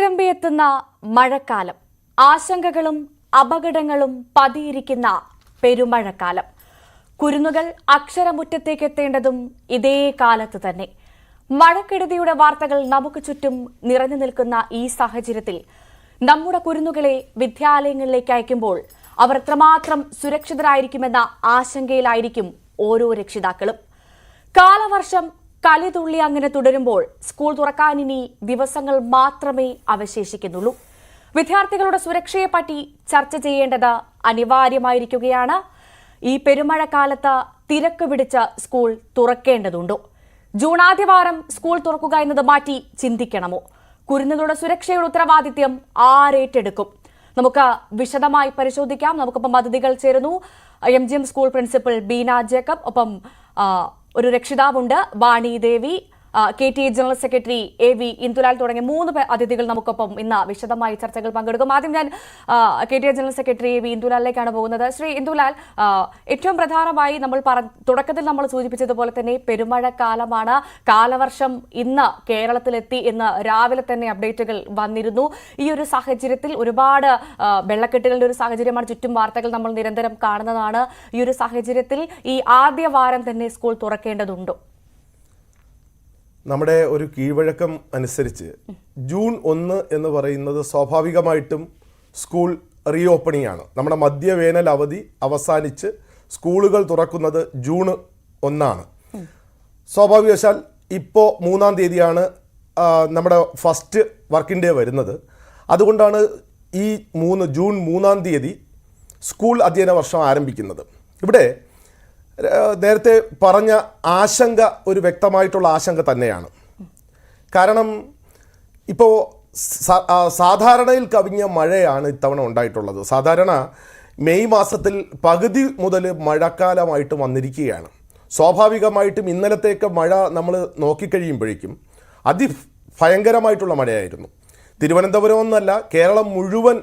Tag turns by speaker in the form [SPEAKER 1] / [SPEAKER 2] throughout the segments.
[SPEAKER 1] കടലിരമ്പിയെത്തുന്ന മഴക്കാലം, ആശങ്കകളും അപകടങ്ങളും പതിയിരിക്കുന്ന പെരുമഴക്കാലം. കുരുന്നുകൾ അക്ഷരമുറ്റത്തേക്ക് എത്തേണ്ടതും ഇതേ കാലത്ത് തന്നെ. മഴക്കെടുതിയുടെ വാർത്തകൾ നമുക്ക് ചുറ്റും നിറഞ്ഞു നിൽക്കുന്ന ഈ സാഹചര്യത്തിൽ നമ്മുടെ കുരുന്നുകളെ വിദ്യാലയങ്ങളിലേക്ക് അയക്കുമ്പോൾ അവർ എത്രമാത്രം സുരക്ഷിതരായിരിക്കുമെന്ന ആശങ്കയിലായിരിക്കും ഓരോ രക്ഷിതാക്കളും. കാലവർഷം കലിതുള്ളി അങ്ങനെ തുടരുമ്പോൾ സ്കൂൾ തുറക്കാൻ ഇനി ദിവസങ്ങൾ മാത്രമേ അവശേഷിക്കുന്നുള്ളൂ. വിദ്യാർത്ഥികളുടെ സുരക്ഷയെപ്പറ്റി ചർച്ച ചെയ്യേണ്ടത് അനിവാര്യമായിരിക്കുകയാണ്. ഈ പെരുമഴക്കാലത്ത് തിരക്ക് പിടിച്ച സ്കൂൾ തുറക്കേണ്ടതുണ്ടോ? ജൂൺ ആദ്യവാരം സ്കൂൾ തുറക്കുക എന്നത് മാറ്റി ചിന്തിക്കണമോ? കുരുന്നുകളുടെ സുരക്ഷയുടെ ഉത്തരവാദിത്യം ആരേറ്റെടുക്കും? നമുക്ക് വിശദമായി പരിശോധിക്കാം. നമുക്കൊപ്പം അതിഥികൾ ചേരുന്നു. MGM school principal Beena Jacob, ഒപ്പം ഒരു രക്ഷിതാവുണ്ട് വാണി ദേവി, KTA general secretary AV Indulal തുടങ്ങിയ 3 അതിഥികൾ നമുക്കൊപ്പം ഇന്ന് വിശദമായി ചർച്ചകൾ പങ്കെടുക്കും. ആദ്യം ഞാൻ KTA ജനറൽ സെക്രട്ടറി AV ഇന്ദുലാലിലേക്കാണ് പോകുന്നത്. ശ്രീ ഇന്ദുലാൽ, ഏറ്റവും പ്രധാനമായി തുടക്കത്തിൽ നമ്മൾ സൂചിപ്പിച്ചതുപോലെ തന്നെ പെരുമഴക്കാലമാണ്. കാലവർഷം ഇന്ന് കേരളത്തിലെത്തി എന്ന് രാവിലെ തന്നെ അപ്ഡേറ്റുകൾ വന്നിരുന്നു. ഈ ഒരു സാഹചര്യത്തിൽ ഒരുപാട് വെള്ളക്കെട്ടുകളുടെ ഒരു സാഹചര്യമാണ്, ചുറ്റും വാർത്തകൾ നമ്മൾ നിരന്തരം കാണുന്നതാണ്. ഈ ഒരു സാഹചര്യത്തിൽ ഈ ആദ്യ വാരം തന്നെ സ്കൂൾ തുറക്കേണ്ടതുണ്ടോ?
[SPEAKER 2] നമ്മുടെ ഒരു കീഴ്വഴക്കം അനുസരിച്ച് ജൂൺ 1 എന്ന് പറയുന്നത് സ്വാഭാവികമായിട്ടും സ്കൂൾ റീ ഓപ്പണിംഗ് ആണ്. നമ്മുടെ മധ്യവേനൽ അവധി അവസാനിച്ച് സ്കൂളുകൾ തുറക്കുന്നത് ജൂൺ 1. സ്വാഭാവികവശാൽ ഇപ്പോൾ 3-ാം തീയതിയാണ് നമ്മുടെ ഫസ്റ്റ് വർക്കിംഗ് ഡേ വരുന്നത്. അതുകൊണ്ടാണ് ഈ ജൂൺ 3-ാം തീയതി സ്കൂൾ അധ്യയന വർഷം ആരംഭിക്കുന്നത്. ഇവിടെ നേരത്തെ പറഞ്ഞ ആശങ്ക ഒരു വ്യക്തമായിട്ടുള്ള ആശങ്ക തന്നെയാണ്. കാരണം ഇപ്പോൾ സാധാരണയിൽ കവിഞ്ഞ മഴയാണ് ഇത്തവണ ഉണ്ടായിട്ടുള്ളത്. സാധാരണ മെയ് മാസത്തിൽ പകുതി മുതൽ മഴക്കാലമായിട്ട് വന്നിരിക്കുകയാണ്. സ്വാഭാവികമായിട്ടും ഇന്നലത്തേക്ക് മഴ നമ്മൾ നോക്കിക്കഴിയുമ്പോഴേക്കും അതിഭയങ്കരമായിട്ടുള്ള മഴയായിരുന്നു. തിരുവനന്തപുരം എന്നല്ല, കേരളം മുഴുവൻ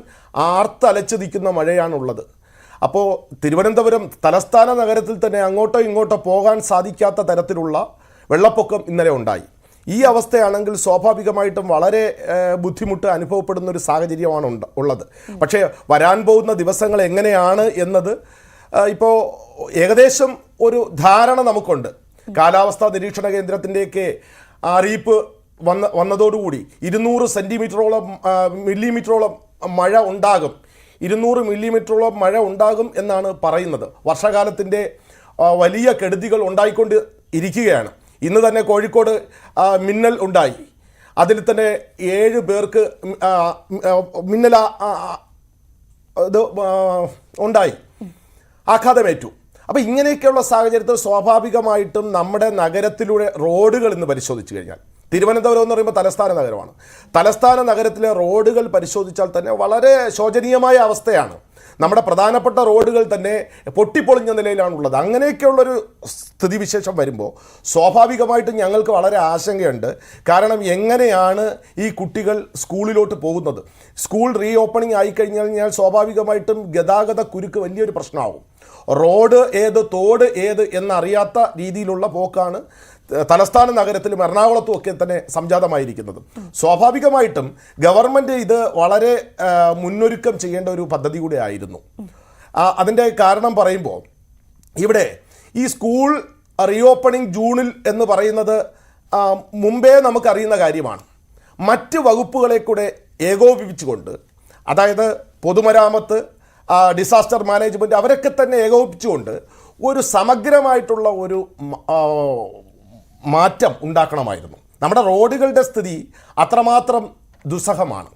[SPEAKER 2] ആർത്തലച്ച് നിൽക്കുന്ന മഴയാണുള്ളത്. അപ്പോൾ തിരുവനന്തപുരം തലസ്ഥാന നഗരത്തിൽ തന്നെ അങ്ങോട്ടോ ഇങ്ങോട്ടോ പോകാൻ സാധിക്കാത്ത തരത്തിലുള്ള വെള്ളപ്പൊക്കം ഇന്നലെ ഉണ്ടായി. ഈ അവസ്ഥയാണെങ്കിൽ സ്വാഭാവികമായിട്ടും വളരെ ബുദ്ധിമുട്ട് അനുഭവപ്പെടുന്ന ഒരു സാഹചര്യമാണ് ഉള്ളത്. പക്ഷേ വരാൻ പോകുന്ന ദിവസങ്ങൾ എങ്ങനെയാണ് എന്നത് ഇപ്പോൾ ഏകദേശം ഒരു ധാരണ നമുക്കുണ്ട്. കാലാവസ്ഥാ നിരീക്ഷണ കേന്ദ്രത്തിൻ്റെയൊക്കെ അറിയിപ്പ് വന്നതോടുകൂടി 200 മില്ലിമീറ്ററോളം മഴ ഉണ്ടാകും. 200 മില്ലിമീറ്ററോളം മഴ ഉണ്ടാകും എന്നാണ് പറയുന്നത്. വർഷകാലത്തിൻ്റെ വലിയ കെടുതികൾ ഉണ്ടായിക്കൊണ്ട് ഇരിക്കുകയാണ്. ഇന്ന് തന്നെ കോഴിക്കോട് മിന്നൽ ഉണ്ടായി. അതിൽ തന്നെ 7 പേർക്ക് മിന്നൽ ഇത് ഉണ്ടായി, ആഘാതമേറ്റു. അപ്പോൾ ഇങ്ങനെയൊക്കെയുള്ള സാഹചര്യത്തിൽ സ്വാഭാവികമായിട്ടും നമ്മുടെ നഗരത്തിലൂടെ റോഡുകൾ ഇന്ന് പരിശോധിച്ചു കഴിഞ്ഞാൽ, തിരുവനന്തപുരം എന്ന് പറയുമ്പോൾ തലസ്ഥാന നഗരമാണ്. തലസ്ഥാന നഗരത്തിലെ റോഡുകൾ പരിശോധിച്ചാൽ തന്നെ വളരെ ശോചനീയമായ അവസ്ഥയാണ്. നമ്മുടെ പ്രധാനപ്പെട്ട റോഡുകൾ തന്നെ പൊട്ടിപ്പൊളിഞ്ഞ നിലയിലാണുള്ളത്. അങ്ങനെയൊക്കെയുള്ളൊരു സ്ഥിതിവിശേഷം വരുമ്പോൾ സ്വാഭാവികമായിട്ടും ഞങ്ങൾക്ക് വളരെ ആശങ്കയുണ്ട്. കാരണം എങ്ങനെയാണ് ഈ കുട്ടികൾ സ്കൂളിലോട്ട് പോകുന്നത്? സ്കൂൾ റീ ഓപ്പണിംഗ് ആയിക്കഴിഞ്ഞാൽ സ്വാഭാവികമായിട്ടും ഗതാഗത കുരുക്ക് വലിയൊരു പ്രശ്നമാകും. റോഡ് ഏത് തോട് ഏത് എന്നറിയാത്ത രീതിയിലുള്ള പോക്കാണ് തലസ്ഥാന നഗരത്തിലും എറണാകുളത്തും ഒക്കെ തന്നെ സംജാതമായിരിക്കുന്നത്. സ്വാഭാവികമായിട്ടും ഗവൺമെൻറ് ഇത് വളരെ മുന്നൊരുക്കം ചെയ്യേണ്ട ഒരു പദ്ധതി കൂടെ ആയിരുന്നു. അതിൻ്റെ കാരണം പറയുമ്പോൾ ഇവിടെ ഈ സ്കൂൾ റീ ഓപ്പണിംഗ് ജൂണിൽ എന്ന് പറയുന്നത് മുമ്പേ നമുക്കറിയുന്ന കാര്യമാണ്. മറ്റ് വകുപ്പുകളെ കൂടെ ഏകോപിപ്പിച്ചുകൊണ്ട്, അതായത് പൊതുമരാമത്ത്, ഡിസാസ്റ്റർ മാനേജ്മെൻറ്റ്, അവരൊക്കെ തന്നെ ഏകോപിപ്പിച്ചുകൊണ്ട് ഒരു സമഗ്രമായിട്ടുള്ള ഒരു മാറ്റം ഉണ്ടാക്കണമായിരുന്നു. നമ്മുടെ റോഡുകളുടെ സ്ഥിതി അത്രമാത്രം ദുസ്സഹമാണ്.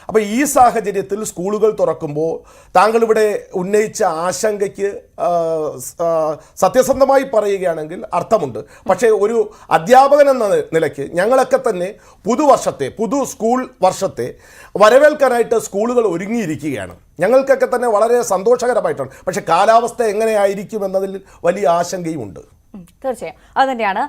[SPEAKER 2] അപ്പോൾ ഈ സാഹചര്യത്തിൽ സ്കൂളുകൾ തുറക്കുമ്പോൾ താങ്കളിവിടെ ഉന്നയിച്ച ആശങ്കയ്ക്ക് സത്യസന്ധമായി പറയുകയാണെങ്കിൽ അർത്ഥമുണ്ട്. പക്ഷേ ഒരു അധ്യാപകൻ എന്ന നിലയ്ക്ക് ഞങ്ങളൊക്കെ തന്നെ പുതു സ്കൂൾ വർഷത്തെ വരവേൽക്കാനായിട്ട് സ്കൂളുകൾ ഒരുങ്ങിയിരിക്കുകയാണ്. ഞങ്ങൾക്കൊക്കെ തന്നെ വളരെ സന്തോഷകരമായിട്ടാണ്. പക്ഷേ കാലാവസ്ഥ എങ്ങനെയായിരിക്കും എന്നതിൽ വലിയ ആശങ്കയുമുണ്ട്.
[SPEAKER 1] തീർച്ചയായും അത് തന്നെയാണ്.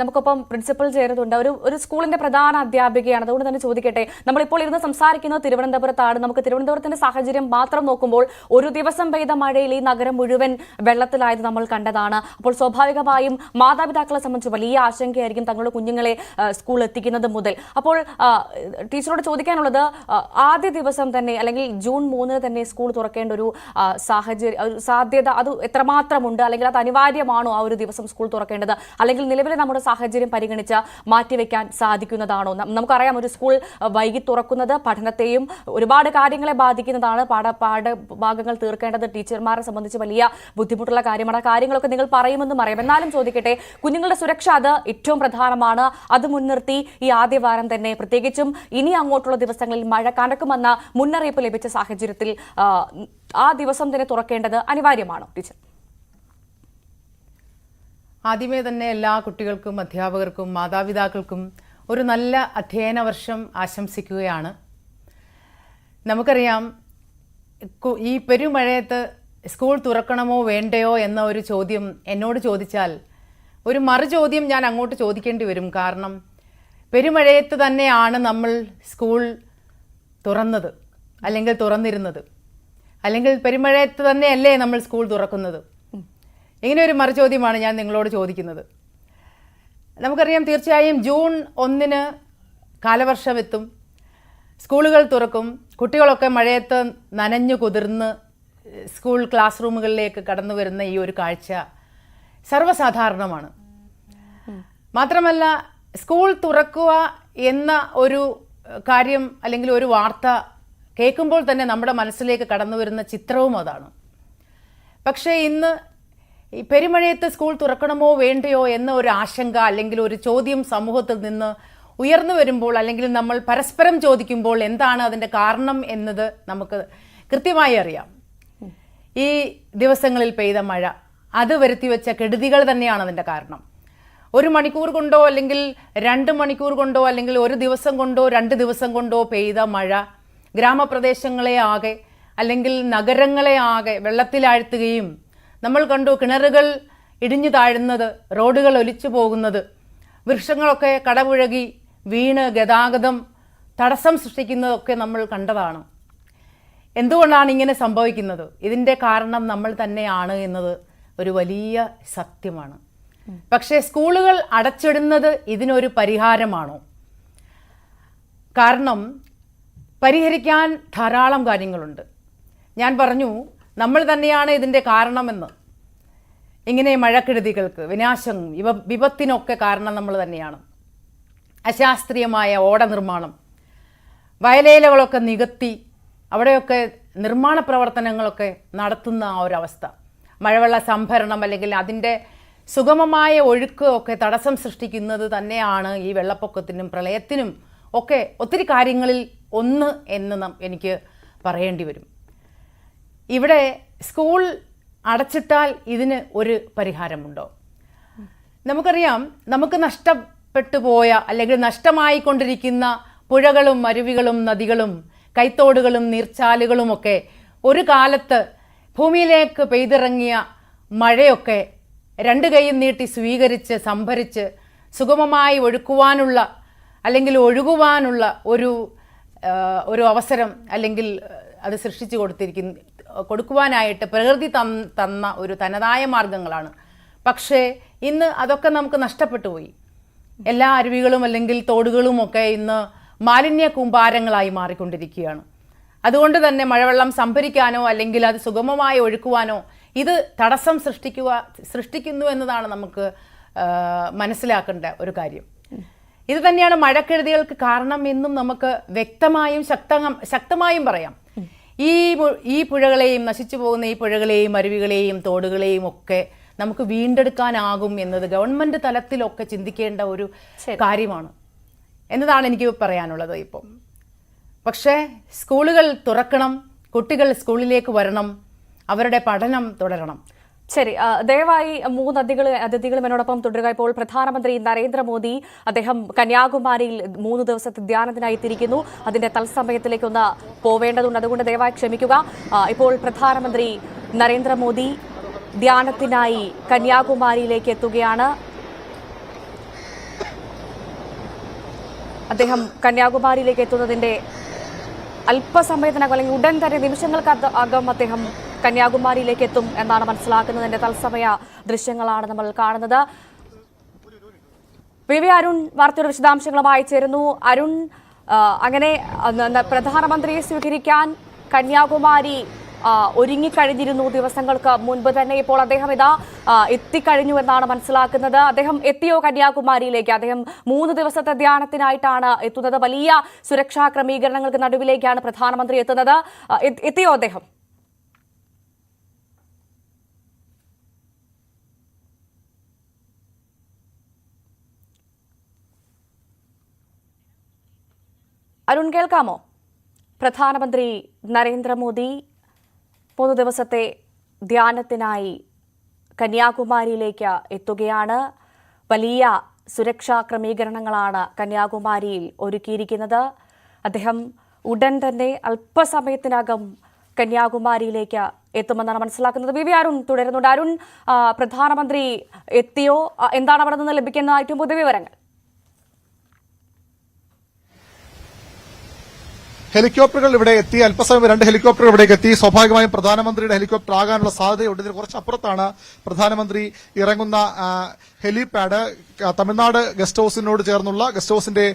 [SPEAKER 1] നമുക്കൊപ്പം പ്രിൻസിപ്പൽ ചേരുന്നുണ്ട്, ഒരു സ്കൂളിന്റെ പ്രധാന അധ്യാപികയാണ്. അതുകൊണ്ട് തന്നെ ചോദിക്കട്ടെ, നമ്മളിപ്പോൾ ഇരുന്ന് സംസാരിക്കുന്നത് തിരുവനന്തപുരത്താണ്. നമുക്ക് തിരുവനന്തപുരത്തിന്റെ സാഹചര്യം മാത്രം നോക്കുമ്പോൾ ഒരു ദിവസം പെയ്ത മഴയിൽ ഈ നഗരം മുഴുവൻ വെള്ളത്തിലായത് നമ്മൾ കണ്ടതാണ്. അപ്പോൾ സ്വാഭാവികമായും മാതാപിതാക്കളെ സംബന്ധിച്ച് വലിയ ആശങ്കയായിരിക്കും തങ്ങളുടെ കുഞ്ഞുങ്ങളെ സ്കൂളിൽ എത്തിക്കുന്നത് മുതൽ. അപ്പോൾ ടീച്ചറോട് ചോദിക്കാനുള്ളത്, ആദ്യ ദിവസം തന്നെ അല്ലെങ്കിൽ ജൂൺ 3 തന്നെ സ്കൂൾ തുറക്കേണ്ട ഒരു സാധ്യത അത് എത്രമാത്രമുണ്ട്, അല്ലെങ്കിൽ അത് അനിവാര്യമാണോ ആ ഒരു ദിവസം സ്കൂൾ തുറക്കേണ്ടത്, അല്ലെങ്കിൽ നിലവിലെ നമ്മുടെ സാഹചര്യം പരിഗണിച്ച് മാറ്റിവെക്കാൻ സാധിക്കുന്നതാണോ? നമുക്കറിയാം, ഒരു സ്കൂൾ വൈകി തുറക്കുന്നത് പഠനത്തെയും ഒരുപാട് കാര്യങ്ങളെ ബാധിക്കുന്നതാണ്. പാഠഭാഗങ്ങൾ തീർക്കേണ്ടത് ടീച്ചർമാരെ സംബന്ധിച്ച് വലിയ ബുദ്ധിമുട്ടുള്ള കാര്യമാണ്. ആ കാര്യങ്ങളൊക്കെ നിങ്ങൾ പറയുമെന്നും അറിയാം. എന്നാലും ചോദിക്കട്ടെ, കുഞ്ഞുങ്ങളുടെ സുരക്ഷ അത് ഏറ്റവും പ്രധാനമാണ്. അത് മുൻനിർത്തി ഈ ആദ്യ വാരം തന്നെ, പ്രത്യേകിച്ചും ഇനി അങ്ങോട്ടുള്ള ദിവസങ്ങളിൽ മഴ കനക്കുമെന്ന മുന്നറിയിപ്പ് ലഭിച്ച സാഹചര്യത്തിൽ ആ ദിവസം തന്നെ തുറക്കേണ്ടത് അനിവാര്യമാണോ ടീച്ചർ?
[SPEAKER 3] ആദ്യമേ തന്നെ എല്ലാ കുട്ടികൾക്കും അധ്യാപകർക്കും മാതാപിതാക്കൾക്കും ഒരു നല്ല അധ്യയന വർഷം ആശംസിക്കുകയാണ്. നമുക്കറിയാം, ഈ പെരുമഴയത്ത് സ്കൂൾ തുറക്കണമോ വേണ്ടയോ എന്ന ഒരു ചോദ്യം എന്നോട് ചോദിച്ചാൽ ഒരു മറുചോദ്യം ഞാൻ അങ്ങോട്ട് ചോദിക്കേണ്ടി വരും. കാരണം പെരുമഴയത്ത് തന്നെയാണ് നമ്മൾ സ്കൂൾ തുറന്നത്, അല്ലെങ്കിൽ തുറന്നിരുന്നത്, അല്ലെങ്കിൽ പെരുമഴയത്ത് തന്നെയല്ലേ നമ്മൾ സ്കൂൾ തുറക്കുന്നത്? ഇങ്ങനെ ഒരു മറുചോദ്യമാണ് ഞാൻ നിങ്ങളോട് ചോദിക്കുന്നത്. നമുക്കറിയാം, തീർച്ചയായും ജൂൺ 1 കാലവർഷം എത്തും, സ്കൂളുകൾ തുറക്കും, കുട്ടികളൊക്കെ മഴയത്ത് നനഞ്ഞു കുതിർന്ന് സ്കൂൾ ക്ലാസ് റൂമുകളിലേക്ക് കടന്നു വരുന്ന ഈ ഒരു കാഴ്ച സർവ്വസാധാരണമാണ്. മാത്രമല്ല, സ്കൂൾ തുറക്കുക എന്ന ഒരു കാര്യം അല്ലെങ്കിൽ ഒരു വാർത്ത കേൾക്കുമ്പോൾ തന്നെ നമ്മുടെ മനസ്സിലേക്ക് കടന്നു വരുന്ന ചിത്രവും അതാണ്. പക്ഷേ ഇന്ന് ഈ പെരുമഴയത്ത് സ്കൂൾ തുറക്കണമോ വേണ്ടയോ എന്ന ഒരു ആശങ്ക അല്ലെങ്കിൽ ഒരു ചോദ്യം സമൂഹത്തിൽ നിന്ന് ഉയർന്നു വരുമ്പോൾ, അല്ലെങ്കിൽ നമ്മൾ പരസ്പരം ചോദിക്കുമ്പോൾ എന്താണ് അതിൻ്റെ കാരണം എന്നത് നമുക്ക് കൃത്യമായി അറിയാം. ഈ ദിവസങ്ങളിൽ പെയ്ത മഴ അത് വരുത്തിവെച്ച കെടുതികൾ തന്നെയാണ് അതിൻ്റെ കാരണം. 1 മണിക്കൂർ കൊണ്ടോ അല്ലെങ്കിൽ 2 മണിക്കൂർ കൊണ്ടോ അല്ലെങ്കിൽ ഒരു ദിവസം കൊണ്ടോ 2 ദിവസം കൊണ്ടോ പെയ്ത മഴ ഗ്രാമപ്രദേശങ്ങളെ ആകെ അല്ലെങ്കിൽ നഗരങ്ങളെ ആകെ വെള്ളത്തിലാഴ്ത്തുകയും നമ്മൾ കണ്ടു കിണറുകൾ ഇടിഞ്ഞു താഴുന്നത്, റോഡുകൾ ഒലിച്ചു പോകുന്നത്, വൃക്ഷങ്ങളൊക്കെ കടപുഴകി വീണ് ഗതാഗതം തടസ്സം സൃഷ്ടിക്കുന്നതൊക്കെ നമ്മൾ കണ്ടതാണ്. എന്തുകൊണ്ടാണ് ഇങ്ങനെ സംഭവിക്കുന്നത്? ഇതിൻ്റെ കാരണം നമ്മൾ തന്നെയാണ് എന്നത് ഒരു വലിയ സത്യമാണ്. പക്ഷേ സ്കൂളുകൾ അടച്ചിടുന്നത് ഇതിനൊരു പരിഹാരമാണോ? കാരണം പരിഹരിക്കാൻ ധാരാളം കാര്യങ്ങളുണ്ട്. ഞാൻ പറഞ്ഞു, നമ്മൾ തന്നെയാണ് ഇതിൻ്റെ കാരണമെന്ന്. ഇങ്ങനെ മഴക്കെടുതികൾക്ക്, വിനാശം, വിപത്തിനൊക്കെ കാരണം നമ്മൾ തന്നെയാണ്. അശാസ്ത്രീയമായ ഓട നിർമ്മാണം, വയലേലകളൊക്കെ നികത്തി അവിടെയൊക്കെ നിർമ്മാണ പ്രവർത്തനങ്ങളൊക്കെ നടത്തുന്ന ആ ഒരവസ്ഥ, മഴവെള്ള സംഭരണം അല്ലെങ്കിൽ അതിൻ്റെ സുഗമമായ ഒഴുക്ക് ഒക്കെ തടസ്സം സൃഷ്ടിക്കുന്നത് തന്നെയാണ് ഈ വെള്ളപ്പൊക്കത്തിനും പ്രളയത്തിനും ഒക്കെ ഒത്തിരി കാര്യങ്ങളിൽ ഒന്ന് എന്ന് എനിക്ക് പറയേണ്ടി വരും. ഇവിടെ സ്കൂൾ അടച്ചിട്ടാൽ ഇതിന് ഒരു പരിഹാരമുണ്ടോ? നമുക്കറിയാം, നമുക്ക് നഷ്ടപ്പെട്ടു പോയ അല്ലെങ്കിൽ നഷ്ടമായിക്കൊണ്ടിരിക്കുന്ന പുഴകളും അരുവികളും നദികളും കൈത്തോടുകളും നീർച്ചാലുകളുമൊക്കെ ഒരു കാലത്ത് ഭൂമിയിലേക്ക് പെയ്തിറങ്ങിയ മഴയൊക്കെ 2 കൈയും നീട്ടി സ്വീകരിച്ച് സംഭരിച്ച് സുഗമമായി ഒഴുക്കുവാനുള്ള അല്ലെങ്കിൽ ഒഴുകുവാനുള്ള ഒരു അവസരം അല്ലെങ്കിൽ അത് സൃഷ്ടിച്ചു കൊടുക്കുവാനായിട്ട് പ്രകൃതി തന്ന ഒരു തനതായ മാർഗങ്ങളാണ്. പക്ഷേ ഇന്ന് അതൊക്കെ നമുക്ക് നഷ്ടപ്പെട്ടു പോയി. എല്ലാ അരുവികളും അല്ലെങ്കിൽ തോടുകളുമൊക്കെ ഇന്ന് മാലിന്യ കൂമ്പാരങ്ങളായി മാറിക്കൊണ്ടിരിക്കുകയാണ്. അതുകൊണ്ട് തന്നെ മഴവെള്ളം സംഭരിക്കാനോ അല്ലെങ്കിൽ അത് സുഗമമായി ഒഴുക്കുവാനോ ഇത് തടസ്സം സൃഷ്ടിക്കുന്നു എന്നതാണ് നമുക്ക് മനസ്സിലാക്കേണ്ട ഒരു കാര്യം. ഇത് തന്നെയാണ് മഴക്കെടുതികൾക്ക് കാരണം എന്നും നമുക്ക് വ്യക്തമായും ശക്തമായും പറയാം. ഈ പുഴകളെയും, നശിച്ചു പോകുന്ന ഈ പുഴകളെയും അരുവികളെയും തോടുകളെയും ഒക്കെ നമുക്ക് വീണ്ടെടുക്കാനാകും എന്നത് ഗവൺമെൻറ് തലത്തിലൊക്കെ ചിന്തിക്കേണ്ട ഒരു കാര്യമാണ് എന്നതാണ് എനിക്ക് പറയാനുള്ളത് ഇപ്പം. പക്ഷേ സ്കൂളുകൾ തുറക്കണം, കുട്ടികൾ സ്കൂളിലേക്ക് വരണം, അവരുടെ പഠനം തുടരണം.
[SPEAKER 1] ശരി, ദയവായി 3 അതിഥികളും എന്നോടൊപ്പം തുടരുക. ഇപ്പോൾ പ്രധാനമന്ത്രി നരേന്ദ്രമോദി അദ്ദേഹം കന്യാകുമാരിയിൽ 3 ദിവസത്തെ ധ്യാനത്തിനായി തിരിക്കുന്നു. അതിന്റെ തത്സമയത്തിലേക്കൊന്ന് പോവേണ്ടതുണ്ട്, അതുകൊണ്ട് ദയവായി ക്ഷമിക്കുക. ഇപ്പോൾ പ്രധാനമന്ത്രി നരേന്ദ്രമോദി ധ്യാനത്തിനായി കന്യാകുമാരിയിലേക്ക് എത്തുകയാണ്. അദ്ദേഹം കന്യാകുമാരിയിലേക്ക് എത്തുന്നതിന്റെ അല്പസമയത്തിനകം അല്ലെങ്കിൽ ഉടൻ തന്നെ നിമിഷങ്ങൾക്കകം അദ്ദേഹം കന്യാകുമാരിയിലേക്ക് എത്തും എന്നാണ് മനസ്സിലാക്കുന്നതിന്റെ തത്സമയ ദൃശ്യങ്ങളാണ് നമ്മൾ കാണുന്നത്. വി അരുൺ വാർത്തയുടെ വിശദാംശങ്ങളുമായി ചേരുന്നു. അരുൺ, അങ്ങനെ പ്രധാനമന്ത്രിയെ സ്വീകരിക്കാൻ കന്യാകുമാരി ഒരുങ്ങിക്കഴിഞ്ഞിരുന്നു ദിവസങ്ങൾക്ക് മുൻപ് തന്നെ. ഇപ്പോൾ അദ്ദേഹം എത്തിക്കഴിഞ്ഞു എന്നാണ് മനസ്സിലാക്കുന്നത്. അദ്ദേഹം എത്തിയോ കന്യാകുമാരിയിലേക്ക്? അദ്ദേഹം 3 ദിവസത്തെ ധ്യാനത്തിനായിട്ടാണ് എത്തുന്നത്. വലിയ സുരക്ഷാ ക്രമീകരണങ്ങൾക്ക് നടുവിലേക്കാണ് പ്രധാനമന്ത്രി എത്തുന്നത്. എത്തിയോ അദ്ദേഹം? അരുൺ, കേൾക്കാമോ? പ്രധാനമന്ത്രി നരേന്ദ്രമോദി 3 ദിവസത്തെ ധ്യാനത്തിനായി കന്യാകുമാരിയിലേക്ക് എത്തുകയാണ്. വലിയ സുരക്ഷാ ക്രമീകരണങ്ങളാണ് കന്യാകുമാരിയിൽ ഒരുക്കിയിരിക്കുന്നത്. അദ്ദേഹം ഉടൻ തന്നെ അല്പസമയത്തിനകം കന്യാകുമാരിയിലേക്ക് എത്തുമെന്നാണ് മനസ്സിലാക്കുന്നത്. വി അരുൺ തുടരുന്നുണ്ട്. അരുൺ, പ്രധാനമന്ത്രി എത്തിയോ? എന്താണ് അവിടെ നിന്ന് ലഭിക്കുന്ന ഏറ്റവും പുതിയ വിവരങ്ങൾ?
[SPEAKER 4] ഹെലികോപ്റ്ററുകൾ ഇവിടെ എത്തി. അല്പസമയം 2 ഹെലികോപ്റ്ററുകൾ ഇവിടേക്ക് എത്തി. സ്വാഭാവികമായും പ്രധാനമന്ത്രിയുടെ ഹെലികോപ്റ്റർ ആകാനുള്ള സാധ്യതയുണ്ട്. ഇതിന് കുറച്ചപ്പുറത്താണ് പ്രധാനമന്ത്രി ഇറങ്ങുന്ന ഹെലിപാഡ്. തമിഴ്നാട് ഗസ്റ്റ് ഹൌസിനോട് ചേർന്നുള്ള ഗസ്റ്റ് ഹൌസിന്റെ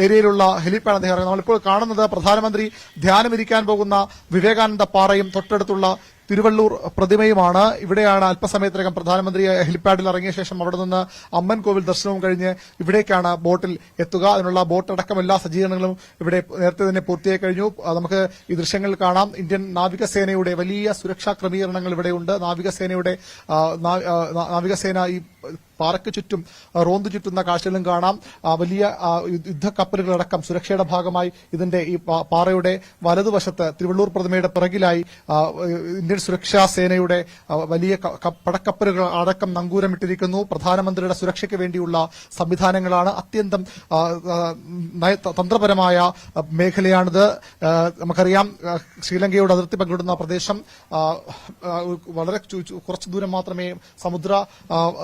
[SPEAKER 4] ഏരിയയിലുള്ള ഹെലിപാഡ് അദ്ദേഹം ഇറങ്ങുന്നത്. നമ്മളിപ്പോൾ കാണുന്നത് പ്രധാനമന്ത്രി ധ്യാനമിരിക്കാൻ പോകുന്ന വിവേകാനന്ദ പാറയും തൊട്ടടുത്തുള്ള തിരുവള്ളൂർ പ്രതിമയുമാണ്. ഇവിടെയാണ് അല്പസമയത്തിനകം പ്രധാനമന്ത്രി ഹെലിപാഡിൽ ഇറങ്ങിയ ശേഷം അവിടെ നിന്ന് അമ്മൻ കോവിൽ ദർശനവും കഴിഞ്ഞ് ഇവിടേക്കാണ് ബോട്ടിൽ എത്തുക. അതിനുള്ള ബോട്ടടക്കം എല്ലാ സജ്ജീകരണങ്ങളും ഇവിടെ നേരത്തെ തന്നെ പൂർത്തിയായി കഴിഞ്ഞു. നമുക്ക് ഈ ദൃശ്യങ്ങളിൽ കാണാം. ഇന്ത്യൻ നാവികസേനയുടെ വലിയ സുരക്ഷാ ക്രമീകരണങ്ങൾ ഇവിടെയുണ്ട്. നാവികസേന ഈ പാറയ്ക്ക് ചുറ്റും റോന്തു ചുറ്റുന്ന കാഴ്ചകളും കാണാം. വലിയ യുദ്ധക്കപ്പലുകളടക്കം സുരക്ഷയുടെ ഭാഗമായി ഇതിന്റെ ഈ പാറയുടെ വലതുവശത്ത് തിരുവള്ളൂർ പ്രതിമയുടെ പിറകിലായി ഇന്ത്യൻ സുരക്ഷാ സേനയുടെ വലിയ പടക്കപ്പലുകൾ അടക്കം നങ്കൂരമിട്ടിരിക്കുന്നു. പ്രധാനമന്ത്രിയുടെ സുരക്ഷയ്ക്ക് വേണ്ടിയുള്ള സംവിധാനങ്ങളാണ്. അത്യന്തം തന്ത്രപരമായ മേഖലയാണിത്. നമുക്കറിയാം, ശ്രീലങ്കയോട് അതിർത്തി പങ്കിടുന്ന പ്രദേശം വളരെ കുറച്ചു ദൂരം മാത്രമേ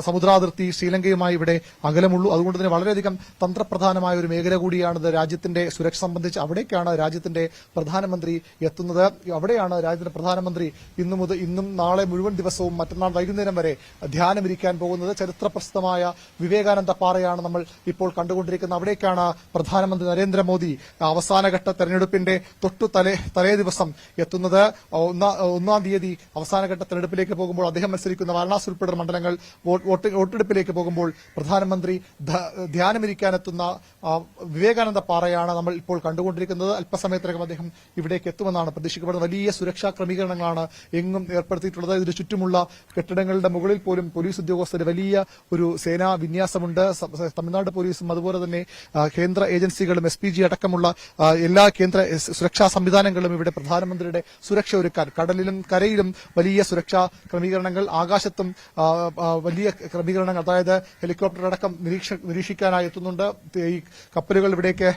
[SPEAKER 4] സമുദ്രാതിർത്തി ശ്രീലങ്കയുമായി ഇവിടെ അകലമുള്ളൂ. അതുകൊണ്ട് തന്നെ വളരെയധികം തന്ത്രപ്രധാനമായ ഒരു മേഖല കൂടിയാണിത്. രാജ്യത്തിന്റെ സുരക്ഷ സംബന്ധിച്ച് അവിടേക്കാണ് രാജ്യത്തിന്റെ പ്രധാനമന്ത്രി എത്തുന്നത്. അവിടെയാണ് രാജ്യത്തിന്റെ പ്രധാനമന്ത്രി ഇന്നും നാളെ മുഴുവൻ ദിവസവും മറ്റന്നാൾ വൈകുന്നേരം വരെ ധ്യാനമിരിക്കാൻ പോകുന്നത്. ചരിത്രപ്രസിദ്ധമായ വിവേകാനന്ദ പാറയാണ് നമ്മൾ ഇപ്പോൾ കണ്ടുകൊണ്ടിരിക്കുന്നത്. അവിടേക്കാണ് പ്രധാനമന്ത്രി നരേന്ദ്രമോദി അവസാനഘട്ട തെരഞ്ഞെടുപ്പിന്റെ തലേ ദിവസം എത്തുന്നത്. 1-ാം തീയതി അവസാനഘട്ട തെരഞ്ഞെടുപ്പിലേക്ക് പോകുമ്പോൾ അദ്ദേഹം മത്സരിക്കുന്ന വാരണാസി ഉൾപ്പെടെ മണ്ഡലങ്ങൾ വോട്ടെടുപ്പിലേക്ക് പോകുമ്പോൾ പ്രധാനമന്ത്രി ധ്യാനമിരിക്കാനെത്തുന്ന വിവേകാനന്ദ പാറയാണ് നമ്മൾ ഇപ്പോൾ കണ്ടുകൊണ്ടിരിക്കുന്നത്. അല്പസമയത്തിനകം അദ്ദേഹം ഇവിടേക്ക് എത്തുമെന്നാണ് പ്രതീക്ഷിക്കപ്പെടുന്നത്. വലിയ സുരക്ഷാ ക്രമീകരണങ്ങളാണ് എങ്ങും ഏർപ്പെടുത്തിയിട്ടുള്ളത്. ഇതിന് ചുറ്റുമുള്ള കെട്ടിടങ്ങളുടെ മുകളിൽ പോലും പോലീസ് ഉദ്യോഗസ്ഥർ വലിയ ഒരു സേനാ വിന്യാസമുണ്ട്. തമിഴ്നാട് പോലീസും അതുപോലെ തന്നെ കേന്ദ്ര ഏജൻസികളും SPG അടക്കമുള്ള എല്ലാ കേന്ദ്ര സുരക്ഷാ സംവിധാനങ്ങളും ഇവിടെ പ്രധാനമന്ത്രിയുടെ സുരക്ഷ ഒരുക്കാൻ കടലിലും കരയിലും വലിയ സുരക്ഷാ ക്രമീകരണങ്ങൾ, ആകാശത്തും വലിയ ക്രമീകരണങ്ങൾ, അതായത് ഹെലികോപ്റ്റർ അടക്കം നിരീക്ഷിക്കാനായി എത്തുന്നുണ്ട്. ഈ കപ്പലുകൾ ഇവിടേക്ക്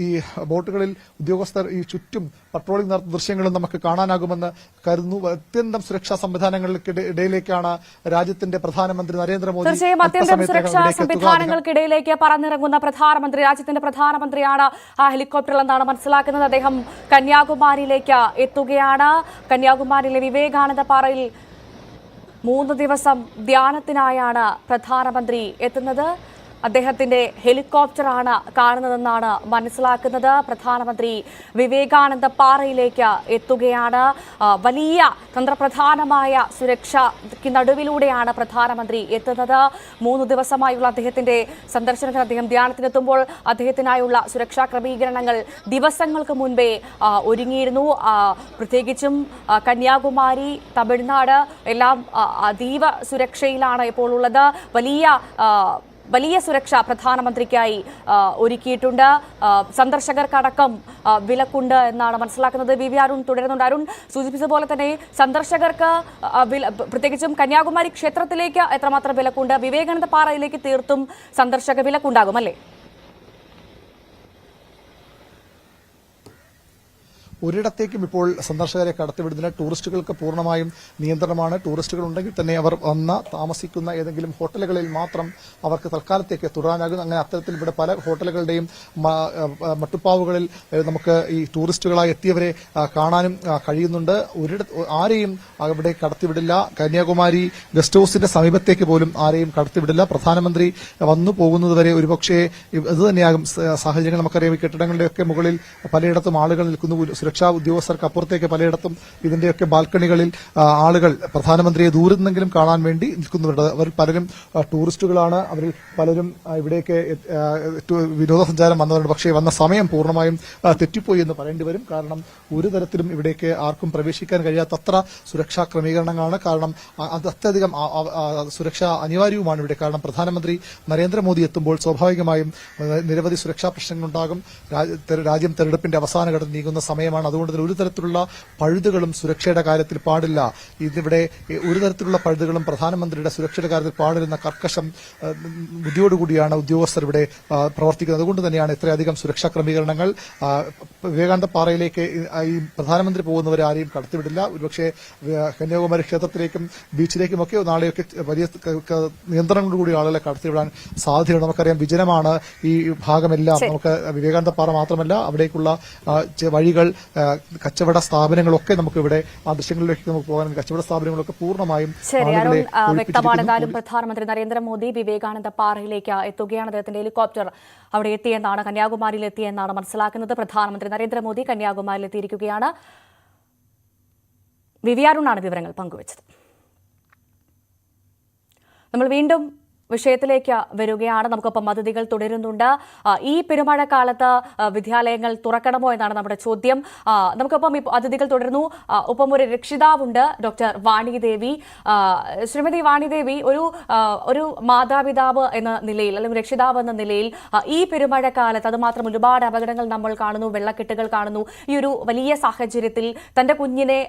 [SPEAKER 4] ഈ ബോട്ടുകളിൽ ഉദ്യോഗസ്ഥർ ഈ ചുറ്റും പട്രോളിംഗ് നടത്തുന്ന ദൃശ്യങ്ങളും നമുക്ക് കാണാനാകുമെന്ന് കരുതുന്നു. അത്യന്തം സുരക്ഷാ സംവിധാനങ്ങൾക്കിടയിലേക്കാണ് രാജ്യത്തിന്റെ പ്രധാനമന്ത്രി നരേന്ദ്രമോദി
[SPEAKER 1] തീർച്ചയായും അത്യന്തം സുരക്ഷാ സംവിധാനങ്ങൾക്കിടയിലേക്ക് പറന്നിറങ്ങുന്ന പ്രധാനമന്ത്രി, രാജ്യത്തിന്റെ പ്രധാനമന്ത്രിയാണ് ആ ഹെലികോപ്റ്ററിൽ എന്നാണ് മനസ്സിലാക്കുന്നത്. അദ്ദേഹം കന്യാകുമാരിയിലേക്ക് എത്തുകയാണ്. കന്യാകുമാരിയിലെ വിവേകാനന്ദ പാറയിൽ 3 ദിവസം ധ്യാനത്തിനായാണ് പ്രധാനമന്ത്രി എത്തുന്നത്. അദ്ദേഹത്തിന്റെ ഹെലികോപ്റ്ററാണ് കാണുന്നതെന്നാണ് മനസ്സിലാക്കുന്നത്. പ്രധാനമന്ത്രി വിവേകാനന്ദ പാറയിലേക്ക് എത്തുകയാണ്. വലിയ തന്ത്രപ്രധാനമായ സുരക്ഷയ്ക്ക് നടുവിലൂടെയാണ് പ്രധാനമന്ത്രി എത്തുന്നത്. 3 ദിവസമായുള്ള അദ്ദേഹത്തിന്റെ സന്ദർശനത്തിന്, അദ്ദേഹം ധ്യാനത്തിനെത്തുമ്പോൾ അദ്ദേഹത്തിനായുള്ള സുരക്ഷാ ക്രമീകരണങ്ങൾ ദിവസങ്ങൾക്ക് മുൻപേ ഒരുങ്ങിയിരുന്നു. പ്രത്യേകിച്ചും കന്യാകുമാരി, തമിഴ്നാട് എല്ലാം അതീവ സുരക്ഷയിലാണ് ഇപ്പോൾ ഉള്ളത്. വലിയ സുരക്ഷ പ്രധാനമന്ത്രിക്കായി ഒരുക്കിയിട്ടുണ്ട്. സന്ദർശകർക്കടക്കം വിലക്കുണ്ട് എന്നാണ് മനസ്സിലാക്കുന്നത്. വി അരുൺ തുടരുന്നുണ്ട്. അരുൺ സൂചിപ്പിച്ചതുപോലെ തന്നെ സന്ദർശകർക്ക് പ്രത്യേകിച്ചും കന്യാകുമാരി ക്ഷേത്രത്തിലേക്ക് എത്രമാത്രം വിലക്കുണ്ട്? വിവേകാനന്ദ പാറയിലേക്ക് തീർത്തും സന്ദർശക വിലക്കുണ്ടാകും അല്ലേ?
[SPEAKER 4] ഒരിടത്തേക്കും ഇപ്പോൾ സന്ദർശകരെ കടത്തിവിടുന്നില്ല. ടൂറിസ്റ്റുകൾക്ക് പൂർണ്ണമായും നിയന്ത്രണമാണ്. ടൂറിസ്റ്റുകൾ ഉണ്ടെങ്കിൽ തന്നെ അവർ വന്ന് താമസിക്കുന്ന ഏതെങ്കിലും ഹോട്ടലുകളിൽ മാത്രം അവർക്ക് തൽക്കാലത്തേക്ക് തുടരാനാകും. അങ്ങനെ അത്തരത്തിൽ ഇവിടെ പല ഹോട്ടലുകളുടെയും മട്ടുപ്പാവുകളിൽ നമുക്ക് ഈ ടൂറിസ്റ്റുകളായി എത്തിയവരെ കാണാനും കഴിയുന്നുണ്ട്. ആരെയും അവിടെ കടത്തിവിടില്ല. കന്യാകുമാരി ഗസ്റ്റ് ഹൌസിന്റെ സമീപത്തേക്ക് പോലും ആരെയും കടത്തിവിടില്ല. പ്രധാനമന്ത്രി വന്നു പോകുന്നതുവരെ ഒരുപക്ഷെ ഇത് തന്നെയാകും സാഹചര്യങ്ങൾ. നമുക്കറിയാം, ഈ കെട്ടിടങ്ങളുടെയൊക്കെ മുകളിൽ പലയിടത്തും ആളുകൾ നിൽക്കുന്നു. സുരക്ഷാ ഉദ്യോഗസ്ഥർക്ക് അപ്പുറത്തേക്ക് പലയിടത്തും ഇതിന്റെയൊക്കെ ബാൽക്കണികളിൽ ആളുകൾ പ്രധാനമന്ത്രിയെ ദൂരെ നിന്നെങ്കിലും കാണാൻ വേണ്ടി നിൽക്കുന്നുണ്ട്. അവർ പലരും ടൂറിസ്റ്റുകളാണ്. അവരിൽ പലരും ഇവിടേക്ക് വിനോദസഞ്ചാരം വന്നവരുണ്ട്. പക്ഷേ വന്ന സമയം പൂർണ്ണമായും തെറ്റിപ്പോയി എന്ന് പറയേണ്ടി വരും. കാരണം ഒരു തരത്തിലും ഇവിടേക്ക് ആർക്കും പ്രവേശിക്കാൻ കഴിയാത്തത്ര സുരക്ഷാ ക്രമീകരണങ്ങളാണ്. കാരണം അത് അത്യധികം സുരക്ഷ അനിവാര്യവുമാണ് ഇവിടെ. കാരണം പ്രധാനമന്ത്രി നരേന്ദ്രമോദി എത്തുമ്പോൾ സ്വാഭാവികമായും നിരവധി സുരക്ഷാ പ്രശ്നങ്ങളുണ്ടാകും. രാജ്യം തെരഞ്ഞെടുപ്പിന്റെ അവസാന ഘട്ടം നീങ്ങുന്ന സമയമാണ്. അതുകൊണ്ട് തന്നെ ഒരു തരത്തിലുള്ള പഴുതുകളും സുരക്ഷയുടെ കാര്യത്തിൽ പാടില്ല. ഇതിവിടെ ഒരു തരത്തിലുള്ള പഴുതുകളും പ്രധാനമന്ത്രിയുടെ സുരക്ഷയുടെ കാര്യത്തിൽ പാടില്ലെന്ന കർക്കശം ബുദ്ധിയോടുകൂടിയാണ് ഉദ്യോഗസ്ഥർ ഇവിടെ പ്രവർത്തിക്കുന്നത്. അതുകൊണ്ട് തന്നെയാണ് ഇത്രയധികം സുരക്ഷാ ക്രമീകരണങ്ങൾ. വിവേകാനന്ദ പാറയിലേക്ക് ഈ പ്രധാനമന്ത്രി പോകുന്നവരെ ആരെയും കടത്തിവിടില്ല. ഒരുപക്ഷെ കന്യാകുമാരി ക്ഷേത്രത്തിലേക്കും ബീച്ചിലേക്കുമൊക്കെ നാളെയൊക്കെ വലിയ നിയന്ത്രണങ്ങളോടുകൂടി ആളുകളെ കടത്തിവിടാൻ സാധ്യതയുണ്ട്. നമുക്കറിയാം, വിജനമാണ് ഈ ഭാഗമെല്ലാം. നമുക്ക് വിവേകാനന്ദ പാറ മാത്രമല്ല, അവിടേക്കുള്ള വഴികൾ, കച്ചവട സ്ഥാപനങ്ങളൊക്കെ നമുക്ക് ഇവിടെ ആ ദൃശ്യങ്ങളിലേക്ക് നമുക്ക് പോകാൻ കച്ചവട സ്ഥാപനങ്ങളൊക്കെ പൂർണ്ണമായും
[SPEAKER 1] വ്യക്തമാണെന്നാലും പ്രധാനമന്ത്രി നരേന്ദ്രമോദി വിവേകാനന്ദ പാറയിലേക്ക് എത്തുകയാണ്. അദ്ദേഹത്തിന്റെ ഹെലികോപ്റ്റർ അവിടെ എത്തിയെന്നാണ്, കന്യാകുമാരിയിൽ എത്തിയെന്നാണ് മനസ്സിലാക്കുന്നത്. പ്രധാനമന്ത്രി നരേന്ദ്രമോദി കന്യാകുമാരിയിൽ എത്തിയിരിക്കുകയാണ്. വിവിയാരുണാണ് വിവരങ്ങൾ പങ്കുവച്ചത്. നമ്മൾ വീണ്ടും വിഷയത്തിലേക്ക് വരികയാണ്. നമുക്കൊപ്പം അതിഥികൾ തുടരുന്നുണ്ട്. ഈ പെരുമഴക്കാലത്ത് വിദ്യാലയങ്ങൾ തുറക്കണമോ എന്നാണ് നമ്മുടെ ചോദ്യം. നമുക്കൊപ്പം അതിഥികൾ തുടരുന്നു. ഒപ്പം ഒരു രക്ഷിതാവുണ്ട്, ഡോക്ടർ വാണിദേവി. ശ്രീമതി വാണിദേവി, ഒരു മാതാപിതാവ് എന്ന നിലയിൽ, അല്ലെങ്കിൽ രക്ഷിതാവ് എന്ന നിലയിൽ ഈ പെരുമഴക്കാലത്ത് അത് മാത്രം ഒരുപാട് അപകടങ്ങൾ നമ്മൾ കാണുന്നു, വെള്ളക്കെട്ടുകൾ കാണുന്നു. ഈ ഒരു വലിയ സാഹചര്യത്തിൽ തന്റെ കുഞ്ഞിനെ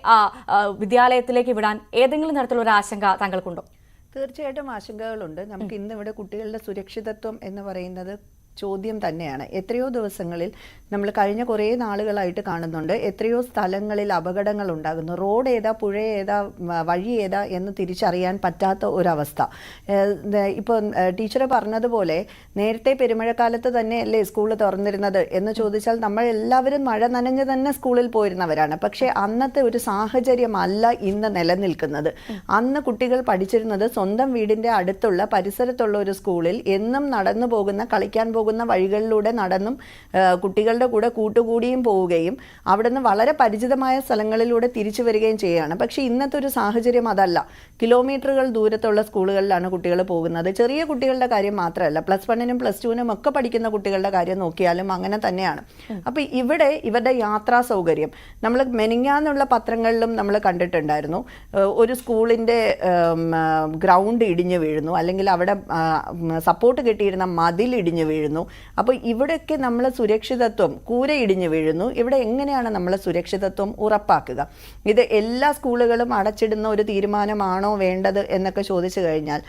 [SPEAKER 1] വിദ്യാലയത്തിലേക്ക് വിടാൻ ഏതെങ്കിലും തരത്തിലുള്ള ഒരു ആശങ്ക താങ്കൾക്കുണ്ടോ?
[SPEAKER 5] തീർച്ചയായിട്ടും ആശങ്കകളുണ്ട്. നമുക്ക് ഇന്നിവിടെ കുട്ടികളുടെ സുരക്ഷിതത്വം എന്ന് പറയുന്നത് ചോദ്യം തന്നെയാണ്. എത്രയോ ദിവസങ്ങളിൽ നമ്മൾ കഴിഞ്ഞ കുറേ നാളുകളായിട്ട് കാണുന്നുണ്ട്, എത്രയോ സ്ഥലങ്ങളിൽ അപകടങ്ങൾ ഉണ്ടാകുന്നു. റോഡ് ഏതാ, പുഴ ഏതാ, വഴി ഏതാ എന്ന് തിരിച്ചറിയാൻ പറ്റാത്ത ഒരവസ്ഥ. ഇപ്പോൾ ടീച്ചർ പറഞ്ഞതുപോലെ നേരത്തെ പെരുമഴക്കാലത്ത് തന്നെയല്ലേ സ്കൂൾ തുറന്നിരുന്നത് എന്ന് ചോദിച്ചാൽ നമ്മൾ എല്ലാവരും മഴ നനഞ്ഞ് തന്നെ സ്കൂളിൽ പോയിരുന്നവരാണ്. പക്ഷേ അന്നത്തെ ഒരു സാഹചര്യമല്ല ഇന്ന് നിലനിൽക്കുന്നത്. അന്ന് കുട്ടികൾ പഠിച്ചിരുന്നത് സ്വന്തം വീടിൻ്റെ അടുത്തുള്ള പരിസരത്തുള്ള ഒരു സ്കൂളിൽ എന്നും നടന്നു പോകുന്ന, കളിക്കാൻ പോകുന്ന വഴികളിലൂടെ നടന്നും കുട്ടികളുടെ കൂടെ കൂട്ടുകൂടിയും പോവുകയും അവിടുന്ന് വളരെ പരിചിതമായ സ്ഥലങ്ങളിലൂടെ തിരിച്ചു വരികയും ചെയ്യുകയാണ്. പക്ഷേ ഇന്നത്തെ ഒരു സാഹചര്യം അതല്ല. കിലോമീറ്ററുകൾ ദൂരത്തുള്ള സ്കൂളുകളിലാണ് കുട്ടികൾ പോകുന്നത്. ചെറിയ കുട്ടികളുടെ കാര്യം മാത്രമല്ല, +1-നും +2-നും ഒക്കെ പഠിക്കുന്ന കുട്ടികളുടെ കാര്യം നോക്കിയാലും അങ്ങനെ തന്നെയാണ്. അപ്പോൾ ഇവിടെ ഇവരുടെ യാത്രാ സൗകര്യം നമ്മൾ മെനിങ്ങാന്നുള്ള പത്രങ്ങളിലും നമ്മൾ കണ്ടിട്ടുണ്ടായിരുന്നു. ഒരു സ്കൂളിൻ്റെ ഗ്രൗണ്ട് ഇടിഞ്ഞു വീഴുന്നു, അല്ലെങ്കിൽ അവിടെ സപ്പോർട്ട് കിട്ടിയിരുന്ന മതിൽ ഇടിഞ്ഞു വീഴുന്നു. അപ്പോൾ ഇവിടെയൊക്കെ നമ്മൾ സുരക്ഷിതത്വം, കൂര ഇടിഞ്ഞു വീഴുന്നു. ഇവിടെ എങ്ങനെയാണ് നമ്മൾ സുരക്ഷിതത്വം ഉറപ്പാക്കുക? ഇത് എല്ലാ സ്കൂളുകളും അടച്ചിടുന്ന ഒരു തീരുമാനമാണോ വേണ്ടത് എന്നൊക്കെ ചോദിച്ചു കഴിഞ്ഞാൽ,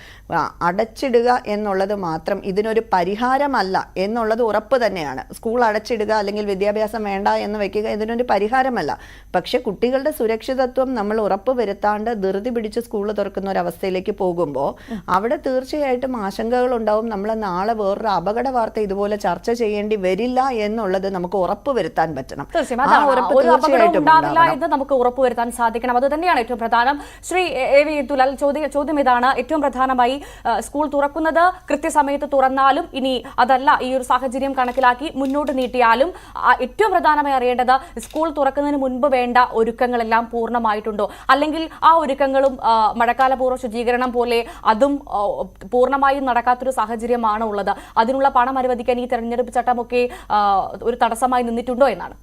[SPEAKER 5] അടച്ചിടുക എന്നുള്ളത് മാത്രം ഇതിനൊരു പരിഹാരമല്ല എന്നുള്ളത് ഉറപ്പ് തന്നെയാണ്. സ്കൂൾ അടച്ചിടുക അല്ലെങ്കിൽ വിദ്യാഭ്യാസം വേണ്ട എന്ന് വയ്ക്കുക ഇതിനൊരു പരിഹാരമല്ല. പക്ഷെ കുട്ടികളുടെ സുരക്ഷിതത്വം നമ്മൾ ഉറപ്പ് വരുത്താണ്ട് ധൃതി പിടിച്ച് സ്കൂൾ തുറക്കുന്ന ഒരു അവസ്ഥയിലേക്ക് പോകുമ്പോൾ അവിടെ തീർച്ചയായിട്ടും ആശങ്കകൾ ഉണ്ടാവും. നമ്മൾ നാളെ വേറൊരു അപകട വാർത്ത ഇതുപോലെ ചർച്ച ചെയ്യേണ്ടി വരില്ല എന്നുള്ളത് നമുക്ക് ഉറപ്പുവരുത്താൻ പറ്റണം.
[SPEAKER 1] എന്ന് നമുക്ക് ഉറപ്പുവരുത്താൻ സാധിക്കണം. അത് തന്നെയാണ് ഏറ്റവും പ്രധാനം. ശ്രീ എ വി ദുലാൽ, ചോദ്യം ഇതാണ്. ഏറ്റവും പ്രധാനമായി സ്കൂൾ തുറക്കുന്നത് കൃത്യസമയത്ത് തുറന്നാലും, ഇനി അതല്ല ഈ ഒരു സാഹചര്യം കണക്കിലാക്കി മുന്നോട്ട് നീട്ടിയാലും, ഏറ്റവും പ്രധാനമായി അറിയേണ്ടത് സ്കൂൾ തുറക്കുന്നതിന് മുൻപ് വേണ്ട ഒരുക്കങ്ങളെല്ലാം പൂർണ്ണമായിട്ടുണ്ടോ, അല്ലെങ്കിൽ ആ ഒരുക്കങ്ങളും മഴക്കാലപൂർവ്വ ശുചീകരണം പോലെ അതും പൂർണ്ണമായും നടക്കാത്തൊരു സാഹചര്യമാണ് ഉള്ളത്. അതിനുള്ള പണം അനുവദിക്കാൻ ഈ തെരഞ്ഞെടുപ്പ് ചട്ടമൊക്കെ ഒരു തടസ്സമായി നിന്നിട്ടുണ്ടോ എന്നാണ്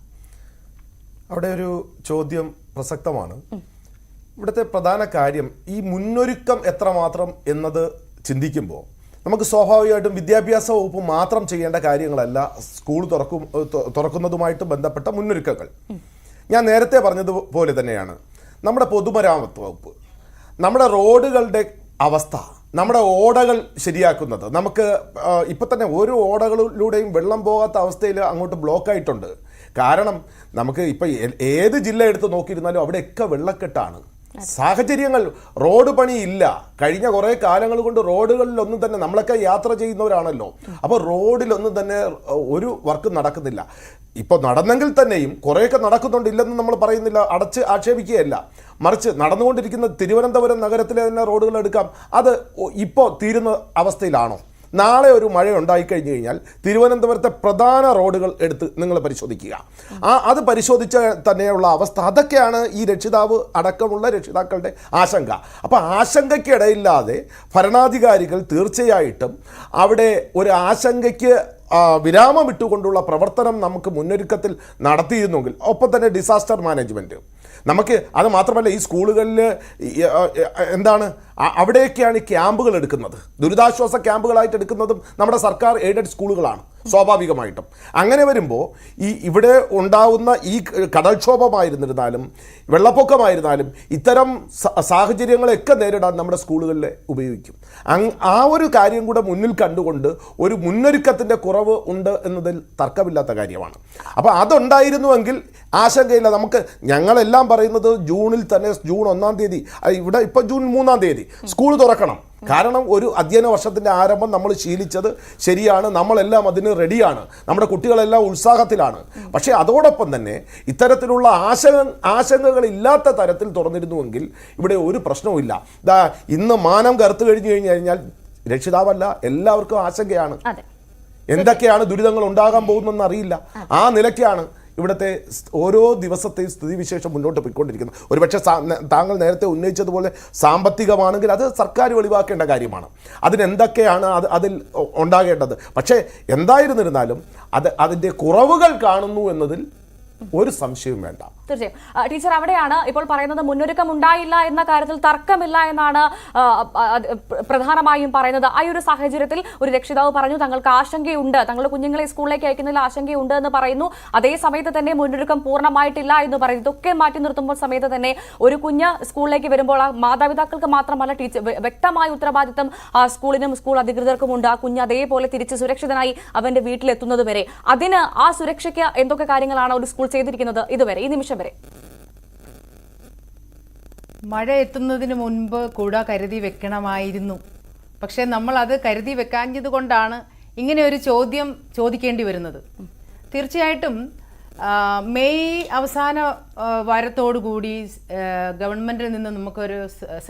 [SPEAKER 2] അവിടെ ഒരു ചോദ്യം പ്രസക്തമാണ്. ഇവിടുത്തെ പ്രധാന കാര്യം ഈ മുന്നൊരുക്കം എത്രമാത്രം എന്നത് ചിന്തിക്കുമ്പോൾ നമുക്ക് സ്വാഭാവികമായിട്ടും വിദ്യാഭ്യാസ വകുപ്പ് മാത്രം ചെയ്യേണ്ട കാര്യങ്ങളല്ല സ്കൂൾ തുറക്കുന്നതുമായിട്ട് ബന്ധപ്പെട്ട മുന്നൊരുക്കങ്ങൾ. ഞാൻ നേരത്തെ പറഞ്ഞതുപോലെ തന്നെയാണ് നമ്മുടെ പൊതുമരാമത്ത് വകുപ്പ്, നമ്മുടെ റോഡുകളുടെ അവസ്ഥ, നമ്മുടെ ഓടകൾ ശരിയാക്കുന്നത്. നമുക്ക് ഇപ്പം തന്നെ ഓരോ ഓടകളിലൂടെയും വെള്ളം പോകാത്ത അവസ്ഥയിൽ അങ്ങോട്ട് ബ്ലോക്കായിട്ടുണ്ട്. കാരണം നമുക്ക് ഇപ്പം ഏത് ജില്ല എടുത്ത് നോക്കിയിരുന്നാലും അവിടെയൊക്കെ വെള്ളക്കെട്ടാണ്. സാഹചര്യങ്ങൾ, റോഡ് പണിയില്ല. കഴിഞ്ഞ കുറേ കാലങ്ങൾ കൊണ്ട് റോഡുകളിലൊന്നും തന്നെ, നമ്മളൊക്കെ യാത്ര ചെയ്യുന്നവരാണല്ലോ, അപ്പോൾ റോഡിലൊന്നും തന്നെ ഒരു വർക്കും നടക്കുന്നില്ല. ഇപ്പോൾ നടന്നെങ്കിൽ തന്നെയും കുറേയൊക്കെ നടക്കുന്നുണ്ട്, ഇല്ലെന്ന് നമ്മൾ പറയുന്നില്ല, അടച്ച് ആക്ഷേപിക്കുകയല്ല. മറിച്ച് നടന്നുകൊണ്ടിരിക്കുന്ന തിരുവനന്തപുരം നഗരത്തിലെ തന്നെ റോഡുകൾ എടുക്കാം, അത് ഇപ്പോൾ തീരുന്ന അവസ്ഥയിലാണോ? നാളെ ഒരു മഴ ഉണ്ടായിക്കഴിഞ്ഞു കഴിഞ്ഞാൽ തിരുവനന്തപുരത്തെ പ്രധാന റോഡുകൾ എടുത്ത് നിങ്ങൾ പരിശോധിക്കുക. അത് പരിശോധിച്ച തന്നെയുള്ള അവസ്ഥ, അതൊക്കെയാണ് ഈ രക്ഷിതാവ് അടക്കമുള്ള രക്ഷിതാക്കളുടെ ആശങ്ക. അപ്പോൾ ആശങ്കയ്ക്കിടയില്ലാതെ ഭരണാധികാരികൾ തീർച്ചയായിട്ടും അവിടെ ഒരു ആശങ്കയ്ക്ക് വിരാമം ഇട്ടുകൊണ്ടുള്ള പ്രവർത്തനം നമുക്ക് മുന്നൊരുക്കത്തിൽ നടത്തിയിരുന്നെങ്കിൽ, ഒപ്പം തന്നെ ഡിസാസ്റ്റർ മാനേജ്മെൻറ്റ് നമുക്ക്, അത് മാത്രമല്ല ഈ സ്കൂളുകളിൽ എന്താണ് അവിടെയൊക്കെയാണ് ഈ ക്യാമ്പുകൾ എടുക്കുന്നത്, ദുരിതാശ്വാസ ക്യാമ്പുകളായിട്ട് എടുക്കുന്നതും നമ്മുടെ സർക്കാർ എയ്ഡഡ് സ്കൂളുകളാണ് സ്വാഭാവികമായിട്ടും. അങ്ങനെ വരുമ്പോൾ ഇവിടെ ഉണ്ടാവുന്ന ഈ കടൽക്ഷോഭമായിരുന്നിരുന്നാലും വെള്ളപ്പൊക്കമായിരുന്നാലും ഇത്തരം സാഹചര്യങ്ങളെയൊക്കെ നേരിടാൻ നമ്മുടെ സ്കൂളുകളിൽ ഉപയോഗിക്കും. ആ ഒരു കാര്യം കൂടെ മുന്നിൽ കണ്ടുകൊണ്ട് ഒരു മുന്നൊരുക്കത്തിൻ്റെ കുറവ് ഉണ്ട് എന്നതിൽ തർക്കമില്ലാത്ത കാര്യമാണ്. അപ്പോൾ അതുണ്ടായിരുന്നുവെങ്കിൽ ആശങ്കയില്ല. നമുക്ക് ഞങ്ങളെല്ലാം പറയുന്നത് ജൂണിൽ തന്നെ, ജൂൺ 1-ാം തീയതി, ഇവിടെ ഇപ്പോൾ ജൂൺ 3-ാം തീയതി സ്കൂൾ തുറക്കണം. കാരണം ഒരു അധ്യയന വർഷത്തിൻ്റെ ആരംഭം നമ്മൾ ശീലിച്ചത് ശരിയാണ്, നമ്മളെല്ലാം അതിന് റെഡിയാണ്, നമ്മുടെ കുട്ടികളെല്ലാം ഉത്സാഹത്തിലാണ്. പക്ഷേ അതോടൊപ്പം തന്നെ ഇത്തരത്തിലുള്ള ആശങ്കകളില്ലാത്ത തരത്തിൽ തുറന്നിരുന്നുവെങ്കിൽ ഇവിടെ ഒരു പ്രശ്നവുമില്ല. ഇന്ന് മാനം കറുത്തു കഴിഞ്ഞാൽ രക്ഷിതാവല്ല, എല്ലാവർക്കും ആശങ്കയാണ്. എന്തൊക്കെയാണ് ദുരിതങ്ങൾ ഉണ്ടാകാൻ പോകുന്നതെന്ന് അറിയില്ല. ആ നിലയ്ക്കാണ് ഇവിടുത്തെ ഓരോ ദിവസത്തെയും സ്ഥിതിവിശേഷം മുന്നോട്ട് പോയിക്കൊണ്ടിരിക്കുന്നത്. ഒരുപക്ഷെ താങ്കൾ നേരത്തെ ഉന്നയിച്ചതുപോലെ സാമ്പത്തികമാണെങ്കിൽ അത് സർക്കാർ വെളിവാക്കേണ്ട കാര്യമാണ്, അതിനെന്തൊക്കെയാണ് അതിൽ ഉണ്ടാകേണ്ടത്. പക്ഷേ എന്തായിരുന്നിരുന്നാലും അതിൻ്റെ കുറവുകൾ കാണുന്നു എന്നതിൽ ഒരു സംശയവും വേണ്ട.
[SPEAKER 1] തീർച്ചയായും ടീച്ചർ, അവിടെയാണ് ഇപ്പോൾ പറയുന്നത് മുന്നൊരുക്കം ഉണ്ടായില്ല എന്ന കാര്യത്തിൽ തർക്കമില്ല എന്നാണ് പ്രധാനമായും പറയുന്നത്. ആ ഒരു സാഹചര്യത്തിൽ ഒരു രക്ഷിതാവ് പറഞ്ഞു തങ്ങൾക്ക് ആശങ്കയുണ്ട്, തങ്ങളുടെ കുഞ്ഞുങ്ങളെ സ്കൂളിലേക്ക് അയക്കുന്നതിൽ ആശങ്കയുണ്ട് എന്ന് പറയുന്നു. അതേ സമയത്ത് തന്നെ മുന്നൊരുക്കം പൂർണ്ണമായിട്ടില്ല എന്ന് പറയുന്നു. ഇതൊക്കെ മാറ്റി നിർത്തുമ്പോൾ സമയത്ത് തന്നെ ഒരു കുഞ്ഞ് സ്കൂളിലേക്ക് വരുമ്പോൾ ആ മാതാപിതാക്കൾക്ക് മാത്രമല്ല വ്യക്തമായ ഉത്തരവാദിത്തം ആ സ്കൂളിനും സ്കൂൾ അധികൃതർക്കും ഉണ്ട്. ആ കുഞ്ഞ് അതേപോലെ തിരിച്ച് സുരക്ഷിതനായി അവന്റെ വീട്ടിലെത്തുന്നത് വരെ, അതിന് ആ സുരക്ഷയ്ക്ക് എന്തൊക്കെ കാര്യങ്ങളാണ് ഒരു സ്കൂൾ ചെയ്തിരിക്കുന്നത് ഇതുവരെ, ഈ നിമിഷം വരെ?
[SPEAKER 3] മഴ എത്തുന്നതിന് മുൻപ് കുട കരുതി വെക്കണമായിരുന്നു. പക്ഷെ നമ്മൾ അത് കരുതി വെക്കാഞ്ഞത് കൊണ്ടാണ് ഇങ്ങനെ ഒരു ചോദ്യം ചോദിക്കേണ്ടി വരുന്നത്. തീർച്ചയായിട്ടും മെയ് അവസാന വാരത്തോടുകൂടി ഗവൺമെൻറ്റിൽ നിന്ന് നമുക്കൊരു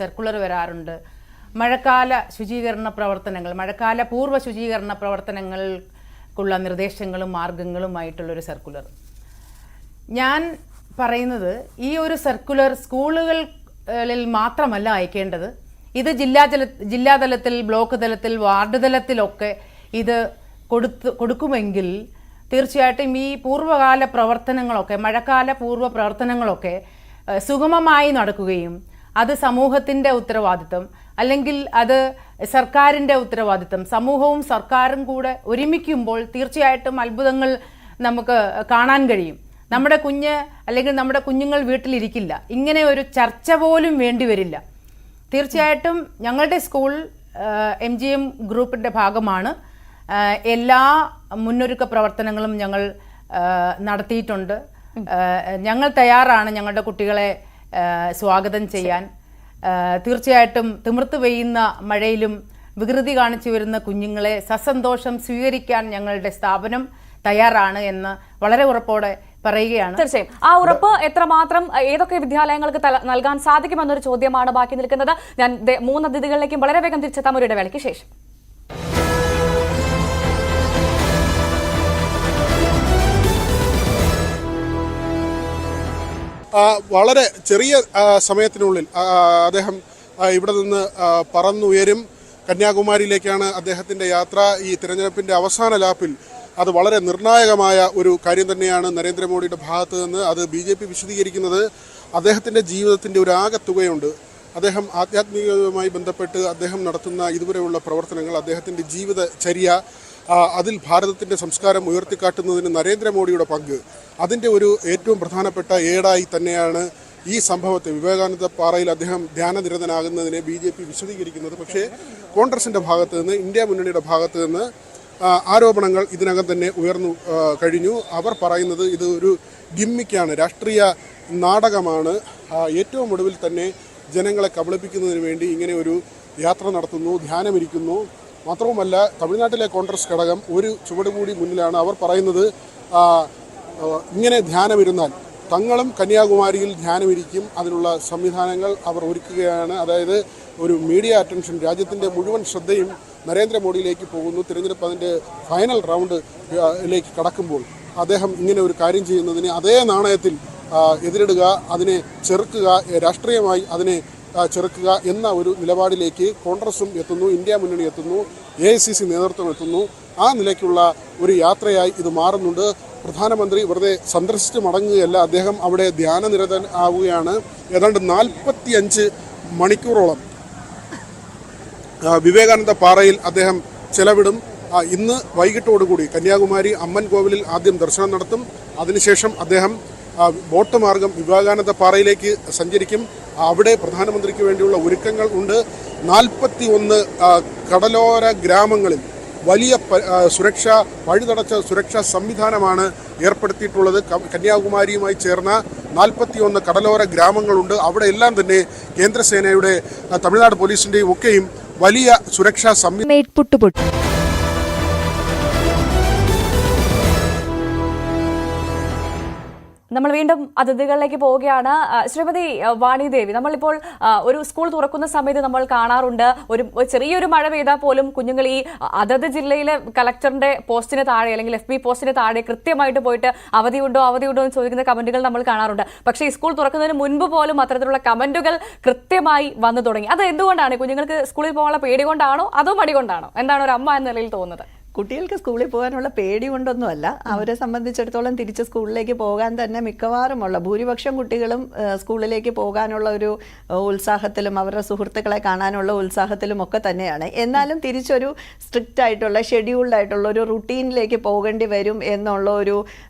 [SPEAKER 3] സർക്കുലർ വരാറുണ്ട്. മഴക്കാല ശുചീകരണ പ്രവർത്തനങ്ങൾ, മഴക്കാല പൂർവ്വ ശുചീകരണ പ്രവർത്തനങ്ങൾക്കുള്ള നിർദ്ദേശങ്ങളും മാർഗങ്ങളുമായിട്ടുള്ളൊരു സർക്കുലർ. ഞാൻ പറയുന്നത് ഈ ഒരു സർക്കുലർ സ്കൂളുകളിൽ മാത്രമല്ല അയക്കേണ്ടത്. ഇത് ജില്ലാതലത്തിൽ, ബ്ലോക്ക് തലത്തിൽ, വാർഡ് തലത്തിലൊക്കെ ഇത് കൊടുക്കുമെങ്കിൽ തീർച്ചയായിട്ടും ഈ പൂർവ്വകാല പ്രവർത്തനങ്ങളൊക്കെ, മഴക്കാല പൂർവ്വ പ്രവർത്തനങ്ങളൊക്കെ സുഗമമായി നടക്കുകയും അത് സമൂഹത്തിൻ്റെ ഉത്തരവാദിത്വം, അല്ലെങ്കിൽ അത് സർക്കാരിൻ്റെ ഉത്തരവാദിത്വം, സമൂഹവും സർക്കാരും കൂടെ ഒരുമിക്കുമ്പോൾ തീർച്ചയായിട്ടും അത്ഭുതങ്ങൾ നമുക്ക് കാണാൻ കഴിയും. നമ്മുടെ കുഞ്ഞ് അല്ലെങ്കിൽ നമ്മുടെ കുഞ്ഞുങ്ങൾ വീട്ടിലിരിക്കില്ല. ഇങ്ങനെ ഒരു ചർച്ച പോലും വേണ്ടി വരില്ല. തീർച്ചയായിട്ടും ഞങ്ങളുടെ സ്കൂൾ MGM ഗ്രൂപ്പിൻ്റെ ഭാഗമാണ്. എല്ലാ മുന്നൊരുക്ക പ്രവർത്തനങ്ങളും ഞങ്ങൾ നടത്തിയിട്ടുണ്ട്. ഞങ്ങൾ തയ്യാറാണ് ഞങ്ങളുടെ കുട്ടികളെ സ്വാഗതം ചെയ്യാൻ. തീർച്ചയായിട്ടും തിമിർത്ത് പെയ്യുന്ന മഴയിലും വികൃതി കാണിച്ചു വരുന്ന കുഞ്ഞുങ്ങളെ സസന്തോഷം സ്വീകരിക്കാൻ ഞങ്ങളുടെ സ്ഥാപനം തയ്യാറാണ് എന്ന് വളരെ ഉറപ്പോടെ പറയുകയാണ്.
[SPEAKER 1] തീർച്ചയായും ആ ഉറപ്പ് എത്രമാത്രം ഏതൊക്കെ വിദ്യാലയങ്ങൾക്ക് നൽകാൻ സാധിക്കുമെന്നൊരു ചോദ്യമാണ് ബാക്കി നിൽക്കുന്നത്. ഞാൻ 3 അതിഥികളിലേക്കും വളരെ വേഗം തിരിച്ചെത്താം ഒരു ഇടവേളയ്ക്ക് ശേഷം.
[SPEAKER 6] വളരെ ചെറിയ സമയത്തിനുള്ളിൽ അദ്ദേഹം ഇവിടെ നിന്ന് പറന്നുയരും. കന്യാകുമാരിയിലേക്കാണ് അദ്ദേഹത്തിൻ്റെ യാത്ര. ഈ തിരഞ്ഞെടുപ്പിൻ്റെ അവസാന ലാപ്പിൽ അത് വളരെ നിർണായകമായ ഒരു കാര്യം തന്നെയാണ് നരേന്ദ്രമോദിയുടെ ഭാഗത്ത് നിന്ന്. അത് BJP വിശദീകരിക്കുന്നത് അദ്ദേഹത്തിൻ്റെ ജീവിതത്തിൻ്റെ ഒരു ആകെത്തുകയുണ്ട്. അദ്ദേഹം ആധ്യാത്മികവുമായി ബന്ധപ്പെട്ട് അദ്ദേഹം നടത്തുന്ന ഇതുവരെയുള്ള പ്രവർത്തനങ്ങൾ, അദ്ദേഹത്തിൻ്റെ ജീവിതചര്യ, അതിൽ ഭാരതത്തിൻ്റെ സംസ്കാരം ഉയർത്തിക്കാട്ടുന്നതിന് നരേന്ദ്രമോദിയുടെ പങ്ക്, അതിൻ്റെ ഒരു ഏറ്റവും പ്രധാനപ്പെട്ട ഏടായി തന്നെയാണ് ഈ സംഭവത്തെ, വിവേകാനന്ദ പാറയിൽ അദ്ദേഹം ധ്യാനനിരതനാകുന്നതിനെ BJP വിശദീകരിക്കുന്നത്. പക്ഷേ കോൺഗ്രസിൻ്റെ ഭാഗത്ത് നിന്ന്, ഇന്ത്യ മുന്നണിയുടെ ഭാഗത്ത് നിന്ന് ആരോപണങ്ങൾ ഇതിനകം തന്നെ ഉയർന്നു കഴിഞ്ഞു. അവർ പറയുന്നത് ഇത് ഒരു ഗിമ്മിക്കാണ്, രാഷ്ട്രീയ നാടകമാണ്. ഏറ്റവും ഒടുവിൽ തന്നെ ജനങ്ങളെ കബളിപ്പിക്കുന്നതിന് വേണ്ടി ഇങ്ങനെ ഒരു യാത്ര നടത്തുന്നു, ധ്യാനമിരിക്കുന്നു. മാത്രവുമല്ല, തമിഴ്നാട്ടിലെ കോൺഗ്രസ് ഘടകം ഒരു ചുവട് കൂടി മുന്നിലാണ്. അവർ പറയുന്നത് ഇങ്ങനെ ധ്യാനമിരുന്നാൽ തങ്ങളും കന്യാകുമാരിയിൽ ധ്യാനമിരിക്കും, അതിനുള്ള സംവിധാനങ്ങൾ അവർ ഒരുക്കുകയാണ്. അതായത് ഒരു മീഡിയ അറ്റൻഷൻ, രാജ്യത്തിൻ്റെ മുഴുവൻ ശ്രദ്ധയും നരേന്ദ്രമോദിയിലേക്ക് പോകുന്നു. തിരഞ്ഞെടുപ്പ് അതിൻ്റെ ഫൈനൽ റൗണ്ടിലേക്ക് കടക്കുമ്പോൾ അദ്ദേഹം ഇങ്ങനെ ഒരു കാര്യം ചെയ്യുന്നതിന് അതേ നാണയത്തിൽ എതിരിടുക, അതിനെ ചെറുക്കുക, രാഷ്ട്രീയമായി അതിനെ ചെറുക്കുക എന്ന ഒരു നിലപാടിലേക്ക് കോൺഗ്രസും എത്തുന്നു, ഇന്ത്യ മുന്നണി എത്തുന്നു, AICC നേതൃത്വം എത്തുന്നു. ആ നിലയ്ക്കുള്ള ഒരു യാത്രയായി ഇത് മാറുന്നുണ്ട്. പ്രധാനമന്ത്രി വെറുതെ സന്ദർശിച്ച് മടങ്ങുകയല്ല, അദ്ദേഹം അവിടെ ധ്യാനനിരതൻ ആവുകയാണ്. ഏതാണ്ട് 45 മണിക്കൂറോളം വിവേകാനന്ദ പാറയിൽ അദ്ദേഹം ചെലവിടും. ഇന്ന് വൈകിട്ടോടുകൂടി കന്യാകുമാരി അമ്മൻ കോവിലിൽ ആദ്യം ദർശനം നടത്തും. അതിനുശേഷം അദ്ദേഹം ബോട്ട് മാർഗം വിവേകാനന്ദ പാറയിലേക്ക് സഞ്ചരിക്കും. അവിടെ പ്രധാനമന്ത്രിക്ക് വേണ്ടിയുള്ള ഒരുക്കങ്ങൾ ഉണ്ട്. 41 കടലോര ഗ്രാമങ്ങളിൽ വലിയ വഴിതടച്ച സുരക്ഷാ സംവിധാനമാണ് ഏർപ്പെടുത്തിയിട്ടുള്ളത്. കന്യാകുമാരിയുമായി ചേർന്ന 41 കടലോര ഗ്രാമങ്ങളുണ്ട്. അവിടെ എല്ലാം തന്നെ കേന്ദ്രസേനയുടെ, തമിഴ്നാട് പോലീസിൻ്റെയും ഒക്കെയും വലിയ സുരക്ഷാ സംവിധാനം.
[SPEAKER 1] നമ്മൾ വീണ്ടും അതിഥികളിലേക്ക് പോവുകയാണ്. ശ്രീമതി വാണിദേവി, നമ്മളിപ്പോൾ ഒരു സ്കൂൾ തുറക്കുന്ന സമയത്ത് നമ്മൾ കാണാറുണ്ട്, ഒരു ചെറിയൊരു മഴ പെയ്താൽ പോലും കുഞ്ഞുങ്ങൾ ഈ അതത് ജില്ലയിലെ കളക്ടറിന്റെ പോസ്റ്റിന് താഴെ അല്ലെങ്കിൽ FB പോസ്റ്റിന് താഴെ കൃത്യമായിട്ട് പോയിട്ട് അവധിയുണ്ടോ എന്ന് ചോദിക്കുന്ന കമന്റുകൾ നമ്മൾ കാണാറുണ്ട്. പക്ഷേ ഈ സ്കൂൾ തുറക്കുന്നതിന് മുൻപ് പോലും അത്തരത്തിലുള്ള കമന്റുകൾ കൃത്യമായി വന്നു തുടങ്ങി. അത് എന്തുകൊണ്ടാണ്? കുഞ്ഞുങ്ങൾക്ക് സ്കൂളിൽ പോകാനുള്ള പേടി കൊണ്ടാണോ അതോ മടി കൊണ്ടാണോ? എന്താണ് ഒരു അമ്മ എന്ന നിലയിൽ തോന്നുന്നത്?
[SPEAKER 5] കുട്ടികൾക്ക് സ്കൂളിൽ പോകാനുള്ള പേടി കൊണ്ടൊന്നുമല്ല. അവരെ സംബന്ധിച്ചിടത്തോളം തിരിച്ച് സ്കൂളിലേക്ക് പോകാൻ തന്നെ മിക്കവാറുമുള്ള ഭൂരിപക്ഷം കുട്ടികളും സ്കൂളിലേക്ക് പോകാനുള്ള ഒരു ഉത്സാഹത്തിലും അവരുടെ സുഹൃത്തുക്കളെ കാണാനുള്ള ഉത്സാഹത്തിലും ഒക്കെ തന്നെയാണ്. എന്നാലും തിരിച്ചൊരു സ്ട്രിക്റ്റ് ആയിട്ടുള്ള ഷെഡ്യൂൾഡ് ആയിട്ടുള്ള ഒരു റുട്ടീനിലേക്ക് പോകേണ്ടി വരും എന്നുള്ള ഒരു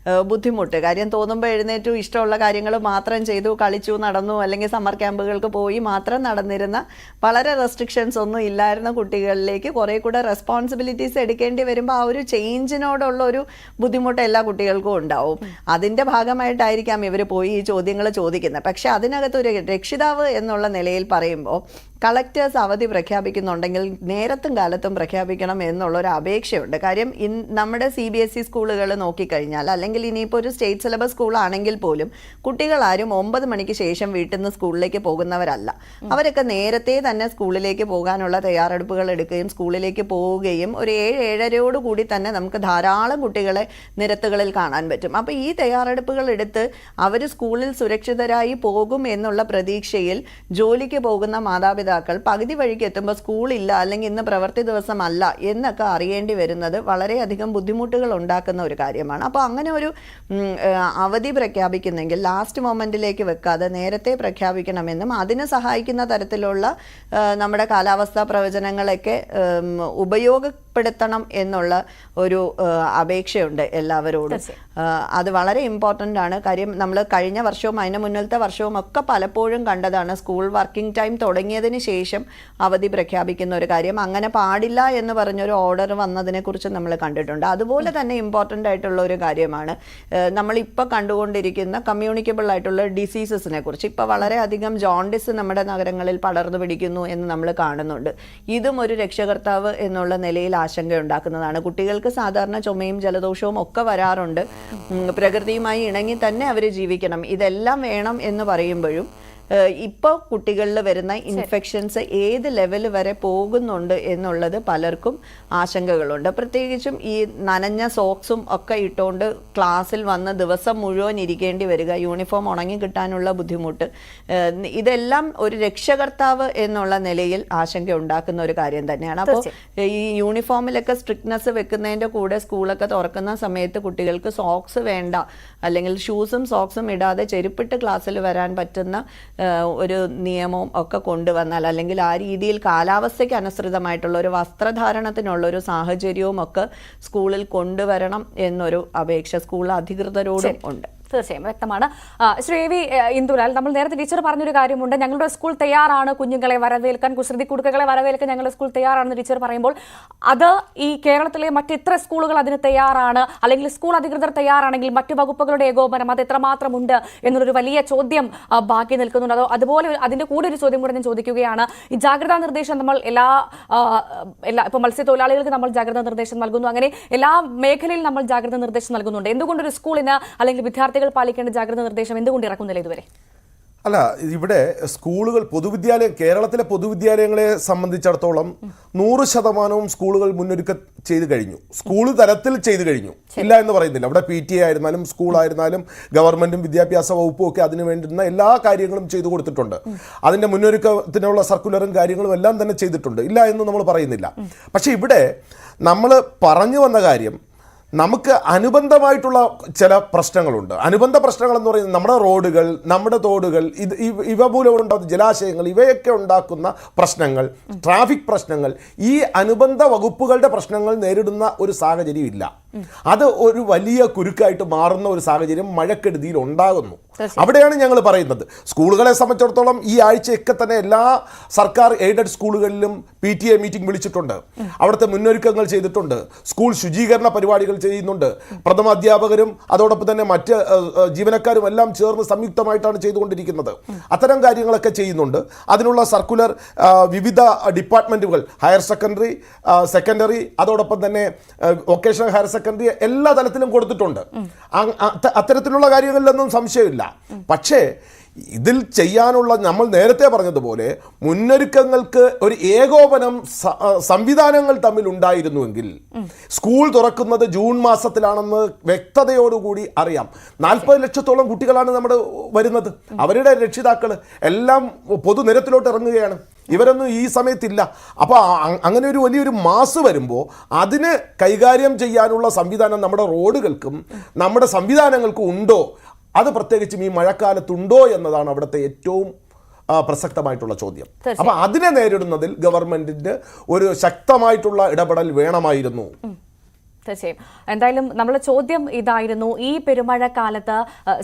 [SPEAKER 5] ബുദ്ധിമുട്ട്. കാര്യം തോന്നുമ്പോൾ എഴുന്നേറ്റു, ഇഷ്ടമുള്ള കാര്യങ്ങൾ മാത്രം ചെയ്തു, കളിച്ചു, നടന്നു, അല്ലെങ്കിൽ സമ്മർ ക്യാമ്പുകൾക്ക് പോയി മാത്രം നടന്നിരുന്ന, വളരെ റെസ്ട്രിക്ഷൻസ് ഒന്നും ഇല്ലായിരുന്ന കുട്ടികളിലേക്ക് കുറേ കൂടെ റെസ്പോൺസിബിലിറ്റീസ് എടുക്കേണ്ടി വരുമ്പോൾ ആ ഒരു ചേഞ്ചിനോടുള്ള ഒരു ബുദ്ധിമുട്ട് എല്ലാ കുട്ടികൾക്കും ഉണ്ടാവും. അതിൻ്റെ ഭാഗമായിട്ടായിരിക്കാം ഇവർ പോയി ഈ ചോദ്യങ്ങൾ ചോദിക്കുന്നത്. പക്ഷെ അതിനകത്തൊരു രക്ഷിതാവ് എന്നുള്ള നിലയിൽ പറയുമ്പോൾ കളക്ടേഴ്സ് അവധി പ്രഖ്യാപിക്കുന്നുണ്ടെങ്കിൽ നേരത്തും കാലത്തും പ്രഖ്യാപിക്കണം എന്നുള്ളൊരു അപേക്ഷയുണ്ട്. കാര്യം നമ്മുടെ CBSE സ്കൂളുകൾ നോക്കിക്കഴിഞ്ഞാൽ, അല്ലെങ്കിൽ ഇനിയിപ്പോൾ ഒരു സ്റ്റേറ്റ് സിലബസ് സ്കൂളാണെങ്കിൽ പോലും കുട്ടികളാരും 9 മണിക്ക് ശേഷം വീട്ടിൽ നിന്ന് സ്കൂളിലേക്ക് പോകുന്നവരല്ല. അവരൊക്കെ നേരത്തെ തന്നെ സ്കൂളിലേക്ക് പോകാനുള്ള തയ്യാറെടുപ്പുകൾ എടുക്കുകയും സ്കൂളിലേക്ക് പോവുകയും ഒരു 7-7:30 കൂടി തന്നെ നമുക്ക് ധാരാളം കുട്ടികളെ നിരത്തുകളിൽ കാണാൻ പറ്റും. അപ്പോൾ ഈ തയ്യാറെടുപ്പുകൾ എടുത്ത് അവർ സ്കൂളിൽ സുരക്ഷിതരായി പോകും എന്നുള്ള പ്രതീക്ഷയിൽ ജോലിക്ക് പോകുന്ന മാതാപിതാക്കൾ പകുതി വഴിക്ക് എത്തുമ്പോൾ സ്കൂളില്ല, അല്ലെങ്കിൽ ഇന്ന് പ്രവൃത്തി ദിവസമല്ല എന്നൊക്കെ അറിയേണ്ടി വരുന്നത് വളരെയധികം ബുദ്ധിമുട്ടുകൾ ഉണ്ടാക്കുന്ന ഒരു കാര്യമാണ്. അപ്പോൾ അങ്ങനെ ഒരു അവധി പ്രഖ്യാപിക്കുന്നെങ്കിൽ ലാസ്റ്റ് മൊമെന്റിലേക്ക് വെക്കാതെ നേരത്തെ പ്രഖ്യാപിക്കണമെന്നും അതിന് സഹായിക്കുന്ന തരത്തിലുള്ള നമ്മുടെ കാലാവസ്ഥാ പ്രവചനങ്ങളൊക്കെ ഉപയോഗപ്പെടുത്തണം എന്നുള്ള ഒരു അപേക്ഷയുണ്ട് എല്ലാവരോടും. അത് വളരെ ഇമ്പോർട്ടൻ്റ് ആണ്. കാര്യം നമ്മൾ കഴിഞ്ഞ വർഷവും അതിന് മുന്നിലത്തെ വർഷവും ഒക്കെ പലപ്പോഴും കണ്ടതാണ്, സ്കൂൾ വർക്കിംഗ് ടൈം തുടങ്ങിയതിന് ശേഷം അവധി പ്രഖ്യാപിക്കുന്ന ഒരു കാര്യം. അങ്ങനെ പാടില്ല എന്ന് പറഞ്ഞൊരു ഓർഡർ വന്നതിനെക്കുറിച്ച് നമ്മൾ കണ്ടിട്ടുണ്ട്. അതുപോലെ തന്നെ ഇമ്പോർട്ടൻ്റ് ആയിട്ടുള്ള ഒരു കാര്യമാണ് നമ്മളിപ്പോൾ കണ്ടുകൊണ്ടിരിക്കുന്ന കമ്മ്യൂണിക്കബിൾ ആയിട്ടുള്ള ഡിസീസസിനെ കുറിച്ച്. ഇപ്പോൾ വളരെയധികം ജോണ്ടിസ് നമ്മുടെ നഗരങ്ങളിൽ പടർന്നു പിടിക്കുന്നു എന്ന് നമ്മൾ കാണുന്നുണ്ട്. ഇതും ഒരു രക്ഷകർത്താവ് എന്നുള്ള നിലയിൽ ആശങ്കയുണ്ടാക്കുന്നതാണ്. കുട്ടികൾക്ക് സാധാരണ ചുമയും ജലദോഷവും ഒക്കെ വരാറുണ്ട്. പ്രകൃതിയുമായി ഇണങ്ങി തന്നെ അവർ ജീവിക്കണം, ഇതെല്ലാം വേണം എന്ന് പറയുമ്പോഴും ഇപ്പോൾ കുട്ടികളിൽ വരുന്ന ഇൻഫെക്ഷൻസ് ഏത് ലെവൽ വരെ പോകുന്നുണ്ട് എന്നുള്ളത് പലർക്കും ആശങ്കകളുണ്ട്. പ്രത്യേകിച്ചും ഈ നനഞ്ഞ സോക്സും ഒക്കെ ഇട്ടുകൊണ്ട് ക്ലാസ്സിൽ വന്ന് ദിവസം മുഴുവൻ ഇരിക്കേണ്ടി വരിക, യൂണിഫോം ഉണങ്ങി കിട്ടാനുള്ള ബുദ്ധിമുട്ട്, ഇതെല്ലാം ഒരു രക്ഷകർത്താവ് എന്നുള്ള നിലയിൽ ആശങ്ക ഉണ്ടാക്കുന്ന ഒരു കാര്യം തന്നെയാണ്. അപ്പോൾ ഈ യൂണിഫോമിലൊക്കെ സ്ട്രിക്ട്നെസ് വെക്കുന്നതിൻ്റെ കൂടെ സ്കൂളൊക്കെ തുറക്കുന്ന സമയത്ത് കുട്ടികൾക്ക് സോക്സ് വേണ്ട, അല്ലെങ്കിൽ ഷൂസും സോക്സും ഇടാതെ ചെരുപ്പിട്ട് ക്ലാസ്സിൽ വരാൻ പറ്റുന്ന ഒരു നിയമവും ഒക്കെ കൊണ്ടുവന്നാൽ, അല്ലെങ്കിൽ ആ രീതിയിൽ കാലാവസ്ഥയ്ക്ക് അനുസൃതമായിട്ടുള്ള ഒരു വസ്ത്രധാരണത്തിനുള്ള ഒരു സാഹചര്യവും ഒക്കെ സ്കൂളിൽ കൊണ്ടുവരണം എന്നൊരു അപേക്ഷ സ്കൂൾ അധികൃതരോടും ഉണ്ട്.
[SPEAKER 1] തീർച്ചയായും വ്യക്തമാണ്. ശ്രീ വി ഇന്ദുലാൽ, നമ്മൾ നേരത്തെ ടീച്ചർ പറഞ്ഞൊരു കാര്യമുണ്ട്, ഞങ്ങളുടെ സ്കൂൾ തയ്യാറാണ് കുഞ്ഞുങ്ങളെ വരവേൽക്കാൻ, കുസൃതി കുടുക്കകളെ വരവേൽക്കാൻ ഞങ്ങളുടെ സ്കൂൾ തയ്യാറാണെന്ന് ടീച്ചർ പറയുമ്പോൾ അത് ഈ കേരളത്തിലെ മറ്റെത്ര സ്കൂളുകൾ അതിന് തയ്യാറാണ്, അല്ലെങ്കിൽ സ്കൂൾ അധികൃതർ തയ്യാറാണെങ്കിൽ മറ്റു വകുപ്പുകളുടെ ഏകോപനം അത് എത്രമാത്രം ഉണ്ട് എന്നുള്ളൊരു വലിയ ചോദ്യം ബാക്കി നിൽക്കുന്നുണ്ട്. അതോ അതുപോലെ അതിന്റെ കൂടെ ഒരു ചോദ്യം കൂടെ ഞാൻ ചോദിക്കുകയാണ്. ഈ ജാഗ്രതാ നിർദ്ദേശം നമ്മൾ എല്ലാ ഇപ്പൊ മത്സ്യത്തൊഴിലാളികൾക്ക് നമ്മൾ ജാഗ്രതാ നിർദ്ദേശം നൽകുന്നു, അങ്ങനെ എല്ലാ മേഖലയിലും നമ്മൾ ജാഗ്രതാ നിർദ്ദേശം നൽകുന്നുണ്ട്. എന്തുകൊണ്ടൊരു സ്കൂളിന് അല്ലെങ്കിൽ വിദ്യാർത്ഥികൾ പാലിക്കേണ്ട ജാഗ്രതാ നിർദ്ദേശം എന്തുകൊണ്ട് ഇറക്കുന്നില്ല ഇതുവരെ?
[SPEAKER 2] അല്ല, ഇവിടെ സ്കൂളുകൾ കേരളത്തിലെ പൊതുവിദ്യാലയങ്ങളെ സംബന്ധിച്ചിടത്തോളം 100% സ്കൂളുകൾ മുന്നൊരുക്കം ചെയ്തു കഴിഞ്ഞു. സ്കൂൾ തലത്തിൽ ചെയ്തു കഴിഞ്ഞു, ഇല്ല എന്ന് പറയുന്നില്ല. അവിടെ PTA ആയിരുന്നാലും സ്കൂളായിരുന്നാലും ഗവൺമെന്റും വിദ്യാഭ്യാസ വകുപ്പും ഒക്കെ അതിന് വേണ്ടുന്ന എല്ലാ കാര്യങ്ങളും ചെയ്തു കൊടുത്തിട്ടുണ്ട്. അതിന്റെ മുന്നൊരുക്കത്തിനുള്ള സർക്കുലറും കാര്യങ്ങളും എല്ലാം തന്നെ ചെയ്തിട്ടുണ്ട്, ഇല്ല എന്ന് നമ്മൾ പറയുന്നില്ല. പക്ഷെ ഇവിടെ നമ്മൾ പറഞ്ഞു വന്ന കാര്യം, നമുക്ക് അനുബന്ധമായിട്ടുള്ള ചില പ്രശ്നങ്ങളുണ്ട്. അനുബന്ധ പ്രശ്നങ്ങൾ എന്ന് പറയുന്നത് നമ്മുടെ റോഡുകൾ, നമ്മുടെ തോടുകൾ, ഇവ മൂലം ഉണ്ടാകുന്ന ജലാശയങ്ങൾ, ഇവയൊക്കെ ഉണ്ടാക്കുന്ന പ്രശ്നങ്ങൾ, ട്രാഫിക് പ്രശ്നങ്ങൾ, ഈ അനുബന്ധ വകുപ്പുകളുടെ പ്രശ്നങ്ങൾ നേരിടുന്ന ഒരു സാഹചര്യം ഇല്ല. അത് ഒരു വലിയ കുരുക്കായിട്ട് മാറുന്ന ഒരു സാഹചര്യം മഴക്കെടുതിയിൽ ഉണ്ടാകുന്നു. അവിടെയാണ് ഞങ്ങൾ പറയുന്നത്, സ്കൂളുകളെ സംബന്ധിച്ചിടത്തോളം ഈ ആഴ്ചയൊക്കെ തന്നെ എല്ലാ സർക്കാർ എയ്ഡഡ് സ്കൂളുകളിലും PTA മീറ്റിംഗ് വിളിച്ചിട്ടുണ്ട്. അവിടുത്തെ മുന്നൊരുക്കങ്ങൾ ചെയ്തിട്ടുണ്ട്. സ്കൂൾ ശുചീകരണ പരിപാടികൾ ചെയ്യുന്നുണ്ട്. പ്രഥമ അധ്യാപകരും അതോടൊപ്പം തന്നെ മറ്റ് ജീവനക്കാരും എല്ലാം ചേർന്ന് സംയുക്തമായിട്ടാണ് ചെയ്തുകൊണ്ടിരിക്കുന്നത്. അത്തരം കാര്യങ്ങളൊക്കെ ചെയ്യുന്നുണ്ട്. അതിനുള്ള സർക്കുലർ വിവിധ ഡിപ്പാർട്ട്മെന്റുകൾ, ഹയർ സെക്കൻഡറി, സെക്കൻഡറി, അതോടൊപ്പം തന്നെ വൊക്കേഷണൽ ഹയർ സെക്കൻഡറി എല്ലാ തലത്തിലും കൊടുത്തിട്ടുണ്ട്. അത്തരത്തിലുള്ള കാര്യങ്ങളിലൊന്നും സംശയമില്ല. പക്ഷേ ഇതിൽ ചെയ്യാനുള്ള, നമ്മൾ നേരത്തെ പറഞ്ഞതുപോലെ മുന്നൊരുക്കങ്ങൾക്ക് ഒരു ഏകോപനം സംവിധാനങ്ങൾ തമ്മിൽ ഉണ്ടായിരുന്നുവെങ്കിൽ സ്കൂൾ തുറക്കുന്നത് ജൂൺ മാസത്തിലാണെന്ന് വ്യക്തതയോടുകൂടി അറിയാം. 40 ലക്ഷത്തോളം കുട്ടികളാണ് നമ്മുടെ വരുന്നത്. അവരുടെ രക്ഷിതാക്കൾ എല്ലാം പൊതുനിരത്തിലോട്ട് ഇറങ്ങുകയാണ്. ഇവരൊന്നും ഈ സമയത്തില്ല. അപ്പോൾ അങ്ങനെ ഒരു വലിയൊരു മാസ് വരുമ്പോൾ അതിന് കൈകാര്യം ചെയ്യാനുള്ള സംവിധാനം നമ്മുടെ റോഡുകൾക്കും നമ്മുടെ സംവിധാനങ്ങൾക്കും ഉണ്ടോ, അത് പ്രത്യേകിച്ചും ഈ മഴക്കാലത്തുണ്ടോ എന്നതാണ് അവിടുത്തെ ഏറ്റവും പ്രസക്തമായിട്ടുള്ള ചോദ്യം. അപ്പൊ അതിനെ നേരിടുന്നതിൽ ഗവൺമെന്റിന് ഒരു ശക്തമായിട്ടുള്ള ഇടപെടൽ വേണമായിരുന്നു.
[SPEAKER 1] തീർച്ചയായും. എന്തായാലും നമ്മുടെ ചോദ്യം ഇതായിരുന്നു, ഈ പെരുമഴക്കാലത്ത്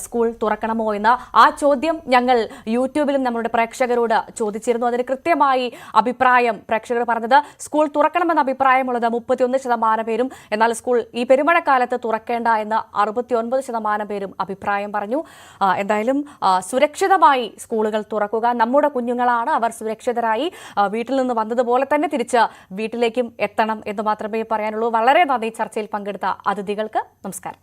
[SPEAKER 1] സ്കൂൾ തുറക്കണമോ എന്ന ആ ചോദ്യം ഞങ്ങൾ യൂട്യൂബിലും നമ്മുടെ പ്രേക്ഷകരോട് ചോദിച്ചിരുന്നു. അതിന് കൃത്യമായി അഭിപ്രായം പ്രേക്ഷകർ പറഞ്ഞത് സ്കൂൾ തുറക്കണമെന്ന അഭിപ്രായമുള്ളത് 31% പേരും, എന്നാൽ സ്കൂൾ ഈ പെരുമഴക്കാലത്ത് തുറക്കേണ്ട എന്ന് 69% പേരും അഭിപ്രായം പറഞ്ഞു. എന്തായാലും സുരക്ഷിതമായി സ്കൂളുകൾ തുറക്കുക, നമ്മുടെ കുഞ്ഞുങ്ങളാണ്, അവർ സുരക്ഷിതരായി വീട്ടിൽ നിന്ന് വന്നതുപോലെ തന്നെ തിരിച്ച് വീട്ടിലേക്കും എത്തണം എന്ന് മാത്രമേ പറയാനുള്ളൂ. വളരെ നന്ദി ചർച്ചയിൽ പങ്കെടുത്ത അതിഥികൾക്ക്. നമസ്കാരം.